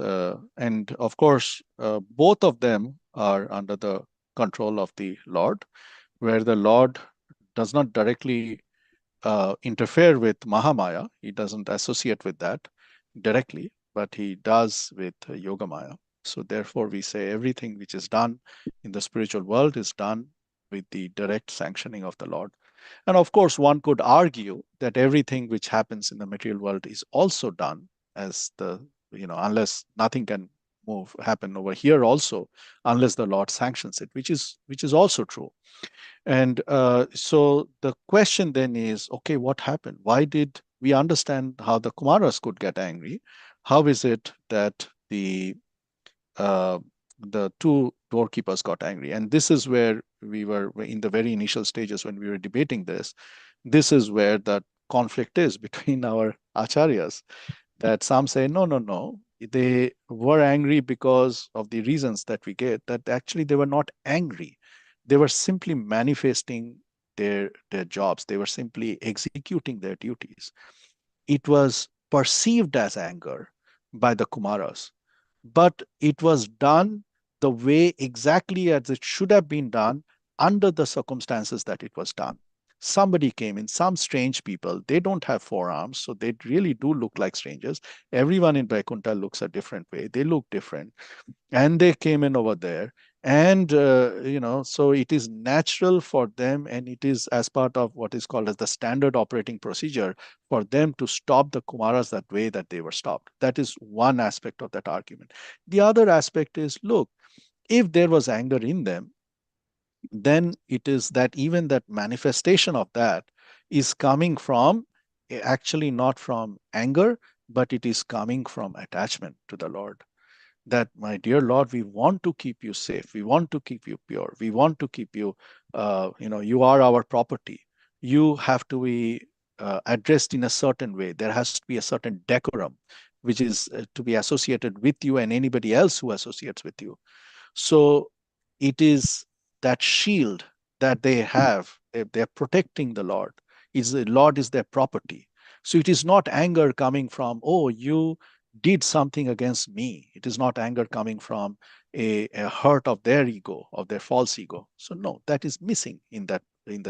S1: and of course, both of them are under the control of the Lord, where the Lord does not directly interfere with Mahamaya. He doesn't associate with that directly, but he does with Yoga Maya. So therefore, we say everything which is done in the spiritual world is done with the direct sanctioning of the Lord. And of course, one could argue that everything which happens in the material world is also done as the, unless nothing can happen over here also, unless the Lord sanctions it, which is also true. And so the question then is, okay, what happened? Why did we understand how the Kumaras could get angry? How is it that the two doorkeepers got angry? And this is where we were in the very initial stages when we were debating this. This is where the conflict is between our acharyas, that some say, no, no, no, they were angry because of the reasons that we get, that actually they were not angry. They were simply manifesting their jobs. They were simply executing their duties. It was perceived as anger by the Kumaras, but it was done the way exactly as it should have been done under the circumstances that it was done. Somebody came in, some strange people, they don't have forearms, so they really do look like strangers. Everyone in Vaikuntha looks a different way. They look different. And they came in over there. And, so it is natural for them, and it is as part of what is called as the standard operating procedure for them to stop the Kumaras that way that they were stopped. That is one aspect of that argument. The other aspect is, look, if there was anger in them, then it is that even that manifestation of that is coming from actually not from anger, but it is coming from attachment to the Lord. That, my dear Lord, we want to keep you safe. We want to keep you pure. We want to keep you, you are our property. You have to be addressed in a certain way. There has to be a certain decorum, which is to be associated with you and anybody else who associates with you. So it is that shield that they have. They're protecting the Lord. The Lord is their property. So it is not anger coming from, oh, you did something against me. It is not anger coming from a hurt of their ego, of their false ego. So no, that is missing in that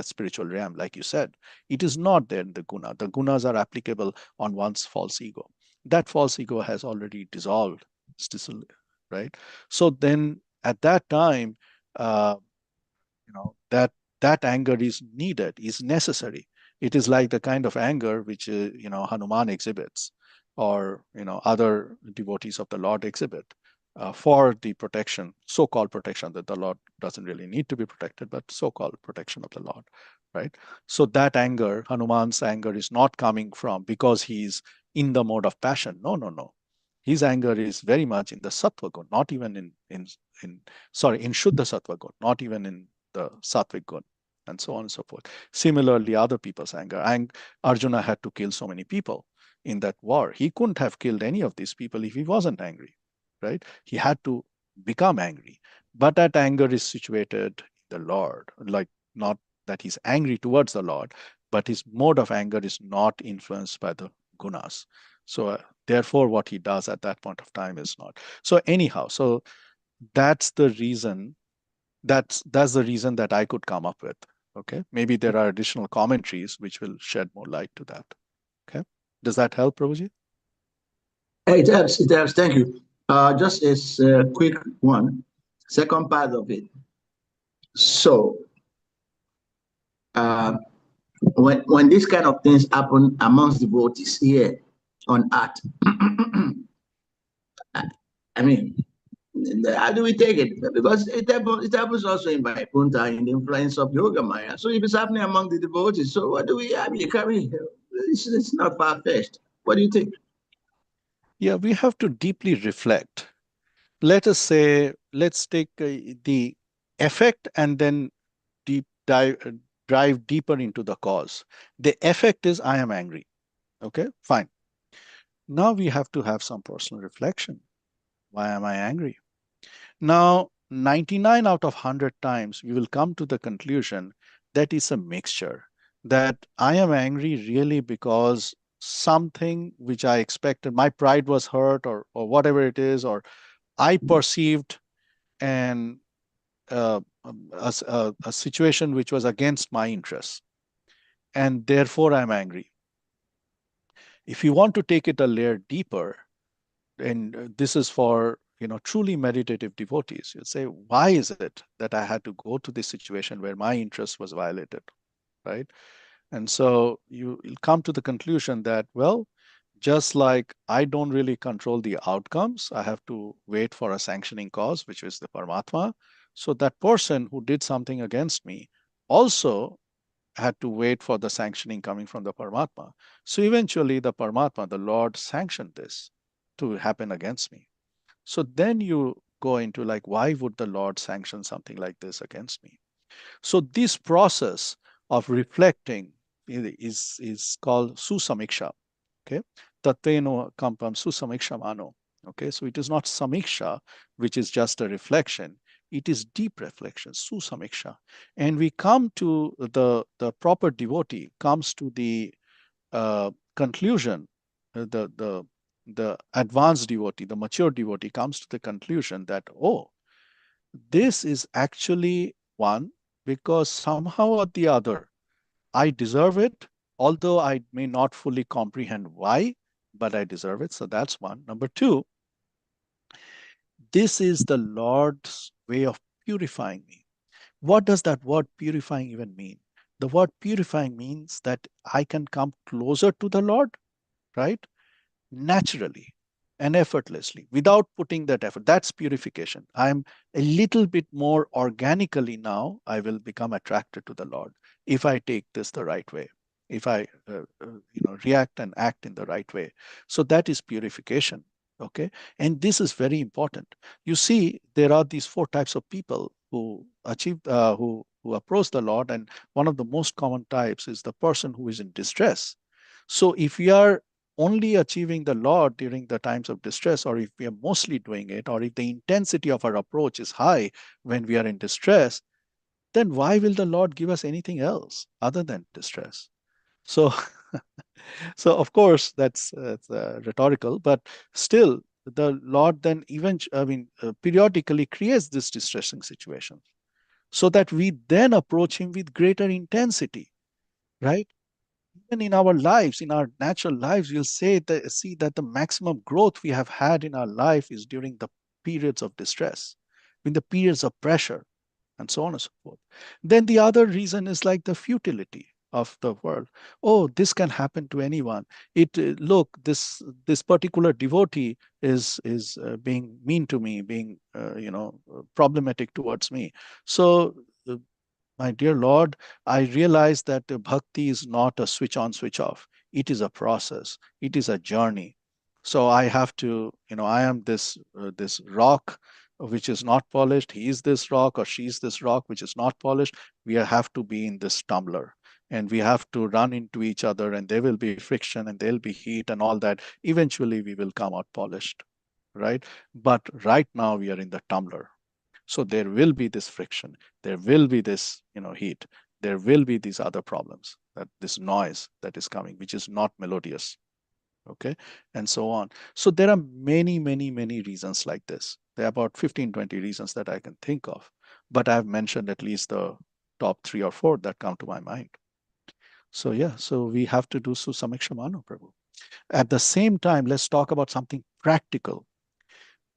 S1: spiritual realm. Like you said, it is not there in the guna. The gunas are applicable on one's false ego. That false ego has already dissolved, right? So then at that time, that anger is needed, is necessary. It is like the kind of anger which Hanuman exhibits, or other devotees of the Lord exhibit, for the protection, so-called protection, that the Lord doesn't really need to be protected, but so-called protection of the Lord, right? So that anger, Hanuman's anger, is not coming from because he's in the mode of passion. No, no, no. His anger is very much in the sattva gun, not even in Shuddha sattva gun, not even in the sattvic gun, and so on and so forth. Similarly, other people's anger. Arjuna had to kill so many people in that war. He couldn't have killed any of these people if he wasn't angry, right? He had to become angry. But that anger is situated in the Lord, like, not that he's angry towards the Lord, but his mode of anger is not influenced by the gunas. So therefore, what he does at that point of time is not. So anyhow, so that's the reason. That's the reason that I could come up with. Okay, maybe there are additional commentaries which will shed more light to that. Okay, does that help, Prabhuji?
S8: It helps. It helps. Thank you. Just a quick one. Second part of it. So, when these kind of things happen amongst devotees here on earth, I mean, how do we take it? Because it happens also in Vaikuntha, in the influence of Yoga Maya. So if it's happening among the devotees, so what do we have? It's not far-fetched. What do you think?
S1: Yeah, we have to deeply reflect. Let us say, let's take the effect and then drive deeper into the cause. The effect is I am angry. Okay, fine. Now we have to have some personal reflection. Why am I angry? Now, 99 out of 100 times, we will come to the conclusion that it's a mixture, that I am angry really because something which I expected, my pride was hurt, or whatever it is, or I perceived an a situation which was against my interests, and therefore I'm angry. If you want to take it a layer deeper, and this is for truly meditative devotees, you'd say, why is it that I had to go to this situation where my interest was violated, right? And so you'll come to the conclusion that, well, just like I don't really control the outcomes, I have to wait for a sanctioning cause, which is the Paramatma. So that person who did something against me also had to wait for the sanctioning coming from the Paramatma. So eventually the Paramatma, the Lord, sanctioned this to happen against me. So then you go into, like, why would the Lord sanction something like this against me? So this process of reflecting is called susamiksha. Okay, tatveno kampam susamiksha mano. Okay, so it is not samiksha, which is just a reflection. It is deep reflection, susamiksha. And we come to the proper devotee comes to the conclusion, the advanced devotee, the mature devotee comes to the conclusion that, oh, this is actually one, because somehow or the other, I deserve it, although I may not fully comprehend why, but I deserve it. So that's one. Number two, this is the Lord's way of purifying me. What does that word purifying even mean? The word purifying means that I can come closer to the Lord, right? Naturally and effortlessly without putting that effort. That's purification. I'm a little bit more organically now, I will become attracted to the Lord if I take this the right way, if I react and act in the right way. So that is purification. Okay, and this is very important. You see, there are these four types of people who achieve who approach the Lord, and one of the most common types is the person who is in distress. So if we are only achieving the Lord during the times of distress, or if we are mostly doing it, or if the intensity of our approach is high when we are in distress, then why will the Lord give us anything else other than distress? So, so of course that's rhetorical, but still, the Lord then periodically creates this distressing situation, so that we then approach Him with greater intensity, right? Even in our lives, in our natural lives, you'll see that the maximum growth we have had in our life is during the periods of distress, in the periods of pressure. and so on and so forth. Then the other reason is like the futility of the world. Oh, this can happen to anyone. Look, this particular devotee is being mean to me, being problematic towards me. So my dear Lord, I realize that bhakti is not a switch on, switch off. It is a process. It is a journey. So I have to, I am this rock which is not polished. He is this rock, or she is this rock which is not polished. We have to be in this tumbler, and we have to run into each other, and there will be friction, and there'll be heat, and all that. Eventually, we will come out polished, right? But right now, we are in the tumbler. So there will be this friction, there will be this heat, there will be these other problems, that this noise that is coming, which is not melodious, okay, and so on. So there are many reasons like this. There are about 15-20 reasons that I can think of, but I've mentioned at least the top 3 or 4 that come to my mind. So yeah, so we have to do Samisha Mano, Prabhu. At the same time, let's talk about something practical.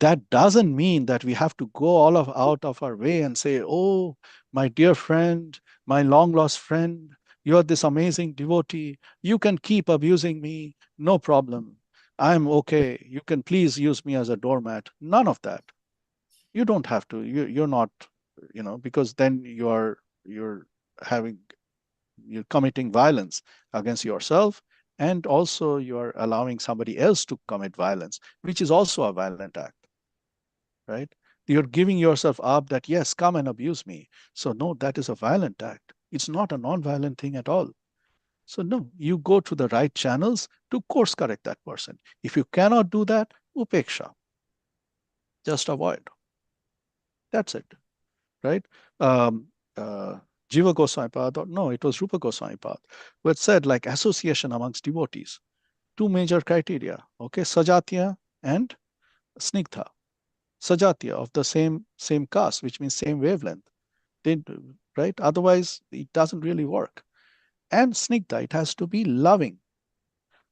S1: That doesn't mean that we have to go out of our way and say, oh, my dear friend, my long lost friend, you're this amazing devotee. You can keep abusing me. No problem. I'm okay. You can please use me as a doormat. None of that. You don't have to. You're not, because then you're committing violence against yourself, and also you're allowing somebody else to commit violence, which is also a violent act. Right? You're giving yourself up that, yes, come and abuse me. So no, that is a violent act. It's not a non-violent thing at all. So no, you go to the right channels to course correct that person. If you cannot do that, upeksha. Just avoid. That's it, right? Jiva Goswami Pad, or no, it was Rupa Goswami Pad, who had said like association amongst devotees, 2 major criteria, okay, Sajatiya and Snigdha. Sajatiya, of the same caste, which means same wavelength. Right? Otherwise, it doesn't really work. And Snigdha, it has to be loving.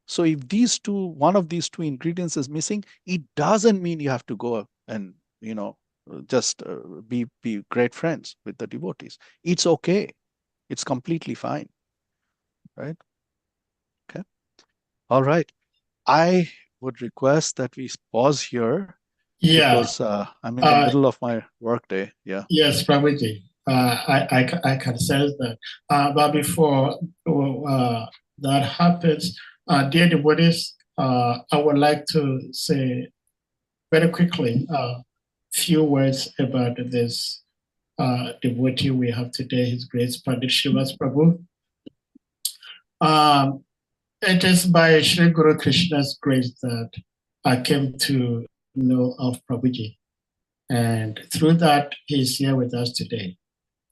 S1: So if one of these 2 ingredients is missing, it doesn't mean you have to go and, just be great friends with the devotees. It's okay. It's completely fine. Right? Okay. All right. I would request that we pause here.
S2: Yeah.
S1: Because I'm in the middle of my workday. Yeah.
S2: Yes, Prabhuji. I can sense that. But before that happens, dear devotees, I would like to say very quickly a few words about this devotee we have today, His Grace Pandit Srivas Prabhu. It is by Sri Guru Krishna's grace that I came to know of Prabhuji. And through that, he's here with us today.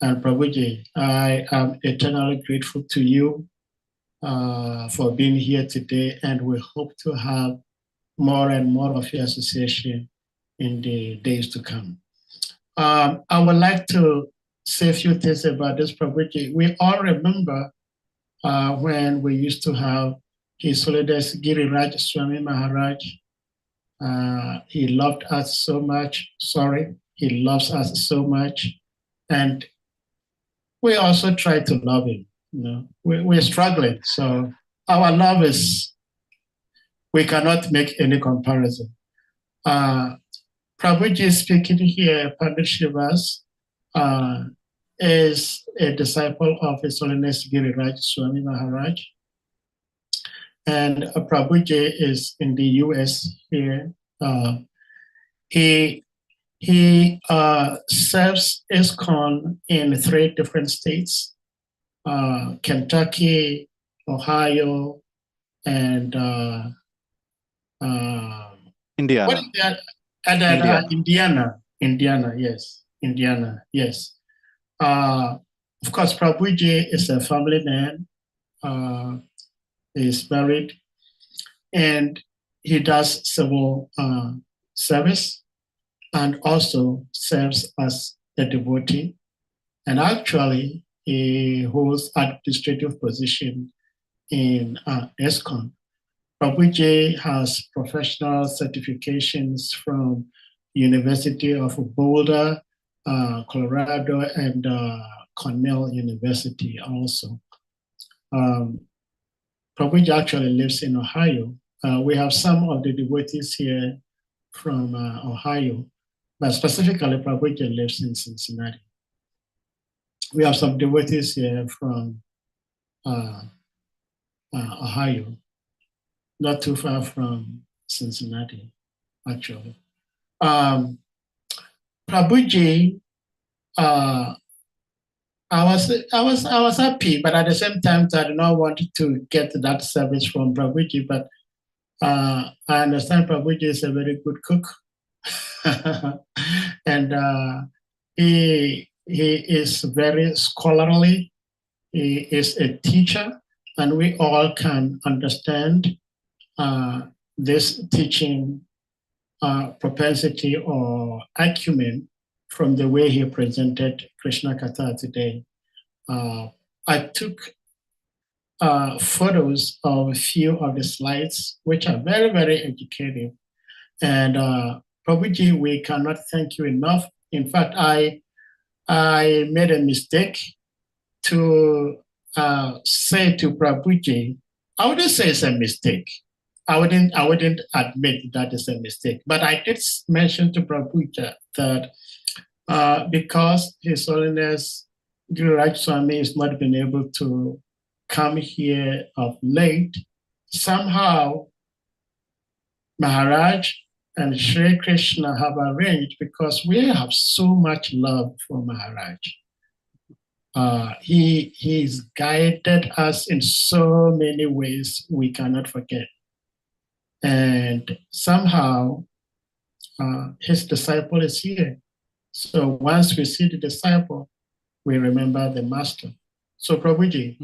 S2: And Prabhuji, I am eternally grateful to you for being here today, and we hope to have more and more of your association in the days to come. I would like to say a few things about this Prabhuji. We all remember when we used to have His Holiness Giriraj Swami Maharaj. He loved us so much. He loves us so much. And we also try to love him. We're struggling. So our love we cannot make any comparison. Prabhuji speaking here, Pandit Srivas, is a disciple of His Holiness Giriraj Swami Maharaj. And Prabhuji is in the US here. He serves ISKCON in 3 different states, Kentucky, Ohio, and
S1: Indiana.
S2: What is that? And then Indiana, yes. Of course, Prabhuji is a family man. He is married, and he does civil service, and also serves as a devotee. And actually, he holds administrative position in ISKCON. Prabhuji has professional certifications from University of Boulder Colorado, and Cornell University also. Prabhuji actually lives in Ohio. We have some of the devotees here from Ohio, but specifically Prabhuji lives in Cincinnati. We have some devotees here from Ohio, not too far from Cincinnati, actually. Prabhuji, I was happy, but at the same time, I did not want to get that service from Prabhuji. But I understand Prabhuji is a very good cook, and he is very scholarly. He is a teacher, and we all can understand this teaching propensity or acumen from the way he presented Krishna Katha today. I took photos of a few of the slides, which are very, very educative. And Prabhuji, we cannot thank you enough. In fact, I made a mistake to say to Prabhuji, I wouldn't say it's a mistake. I wouldn't admit that is a mistake. But I did mention to Prabhuji that because His Holiness Guru Raj Swami has not been able to come here of late, somehow Maharaj and Sri Krishna have arranged, because we have so much love for Maharaj. He's guided us in so many ways we cannot forget. And somehow his disciple is here. So once we see the disciple, we remember the master. So Prabhuji,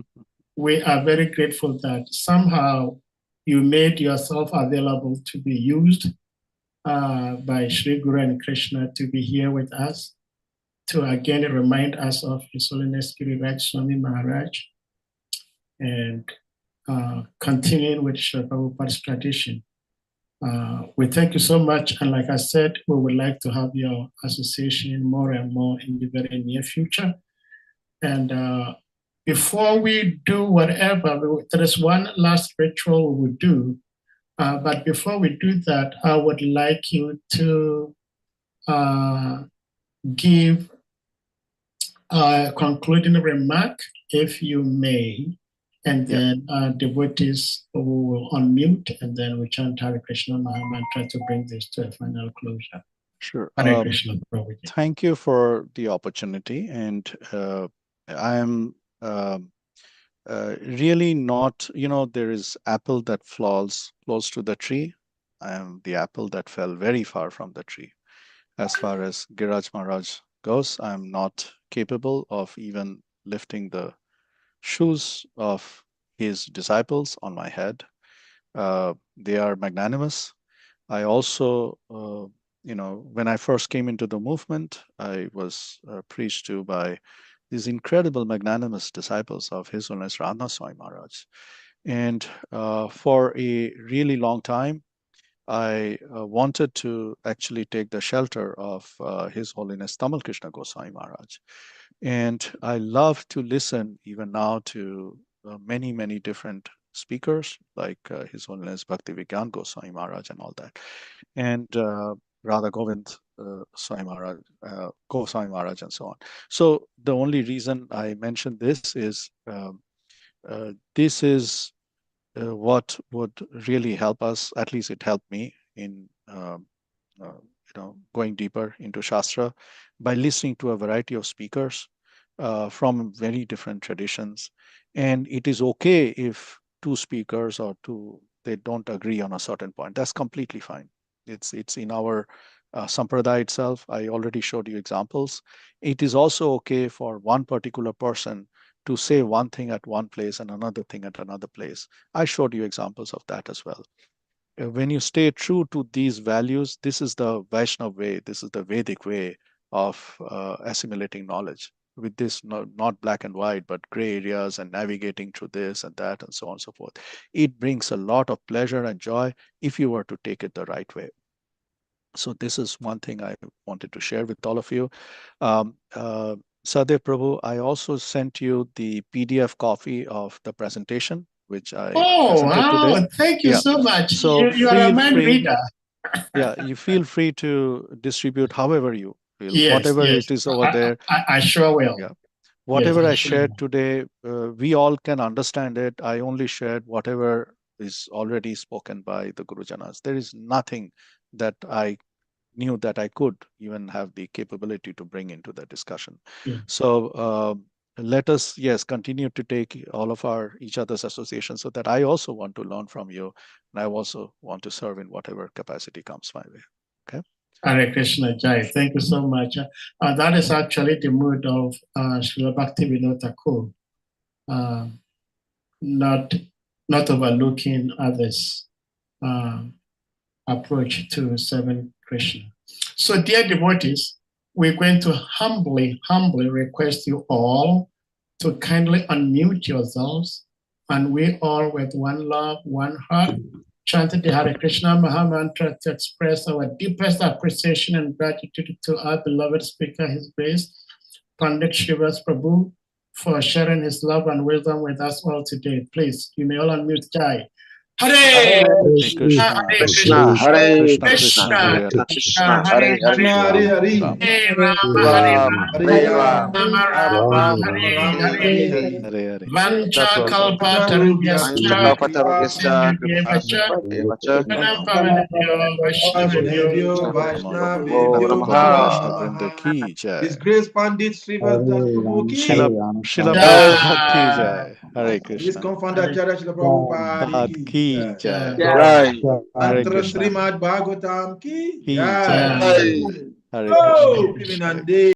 S2: we are very grateful that somehow you made yourself available to be used by Sri Guru and Krishna to be here with us, to again remind us of His Holiness Giri Raj Swami Maharaj, and continuing with Sri Prabhupada's tradition. We thank you so much, and like I said, we would like to have your association more and more in the very near future. And before we do whatever, there is one last ritual we would do. But before we do that, I would like you to give a concluding remark, if you may, and then devotees will unmute, and then we chant Hare Krishna Maha Mantra to bring this to a final closure.
S1: Sure.
S2: Hare Krishna, Prabhuji.
S1: Thank you for the opportunity, and I am really not, there is apple that falls close to the tree. I am the apple that fell very far from the tree. As far as Giraj Maharaj goes, I am not capable of even lifting the shoes of his disciples on my head. They are magnanimous. I also, when I first came into the movement, I was preached to by these incredible magnanimous disciples of His Holiness Radha Swami Maharaj. And for a really long time, I wanted to actually take the shelter of His Holiness Tamal Krishna Goswami Maharaj. And I love to listen even now to many, many different speakers, like His Holiness Bhakti Vigyan Goswami Maharaj and all that. And Radha Govind Swami Maharaj, Goswami Maharaj, and so on. So the only reason I mentioned this is what would really help us. At least it helped me in going deeper into Shastra by listening to a variety of speakers from very different traditions. And it is okay if two speakers they don't agree on a certain point. That's completely fine. It's in our sampradaya itself. I already showed you examples. It is also okay for one particular person to say one thing at one place and another thing at another place. I showed you examples of that as well. When you stay true to these values, this is the Vaishnava way, this is the Vedic way of assimilating knowledge. With this, not black and white, but gray areas and navigating through this and that and so on and so forth. It brings a lot of pleasure and joy if you were to take it the right way. So this is one thing I wanted to share with all of you. Sadeh Prabhu, I also sent you the PDF copy of the presentation, which I presented today.
S2: Thank you so much.
S1: So
S2: you are a mind reader.
S1: Yeah, you feel free to distribute however you feel,
S2: Yes,
S1: whatever
S2: yes.
S1: it is over there.
S2: I sure will.
S1: Yeah. Whatever
S2: Yes,
S1: I shared today, we all can understand it. I only shared whatever is already spoken by the Gurujanas. There is nothing that I knew that I could even have the capability to bring into the discussion.
S2: Yeah.
S1: So let us, yes, continue to take all of each other's associations, so that I also want to learn from you, and I also want to serve in whatever capacity comes my way. Okay.
S2: Hare Krishna Jai. Thank you so much. That is actually the mood of Srila Bhaktivinoda Thakur. Not overlooking others' approach to serving Krishna. So, dear devotees, we're going to humbly request you all to kindly unmute yourselves, and we all, with one love, one heart, chant the Hare Krishna Maha Mantra to express our deepest appreciation and gratitude to our beloved speaker, His Grace, Pandit SRIVAS Prabhu, for sharing his love and wisdom with us all today. Please, you may all unmute Jai. Hare
S1: Krishna,
S5: Krishna, Hare
S1: Krishna, Hare
S5: Krishna,
S2: Hare
S5: Hare
S1: Ram,
S2: Hare
S1: Ram,
S2: Rama,
S5: Hare Ram,
S2: Rama, Hare
S1: Hare Hare.
S2: Vancha kalpa tarubhyascha,
S5: Anchakapatarubhyascha,
S2: Vaishnavya
S5: Vacha,
S2: Vaishnavya
S1: Gauravamano
S5: Namaha.
S1: Vaishnav Vrinda ki jai.
S4: His Grace Pandit SRIVAS Prabhu ki.
S1: Srila
S2: Jai.
S1: Prabhupada ki jai. Hare
S4: His
S1: Krishna.
S4: co-founder Acharya Srila Prabhupada
S1: Ki
S4: ki.
S1: jai.
S5: Jai.
S1: Hare
S4: Mantra
S1: Krishna.
S4: Srimad Bhagavatam ki.
S1: Ki
S4: Jai.
S1: jai.
S5: Jai.
S1: Hare Krishna.
S4: Oh, Pivinande.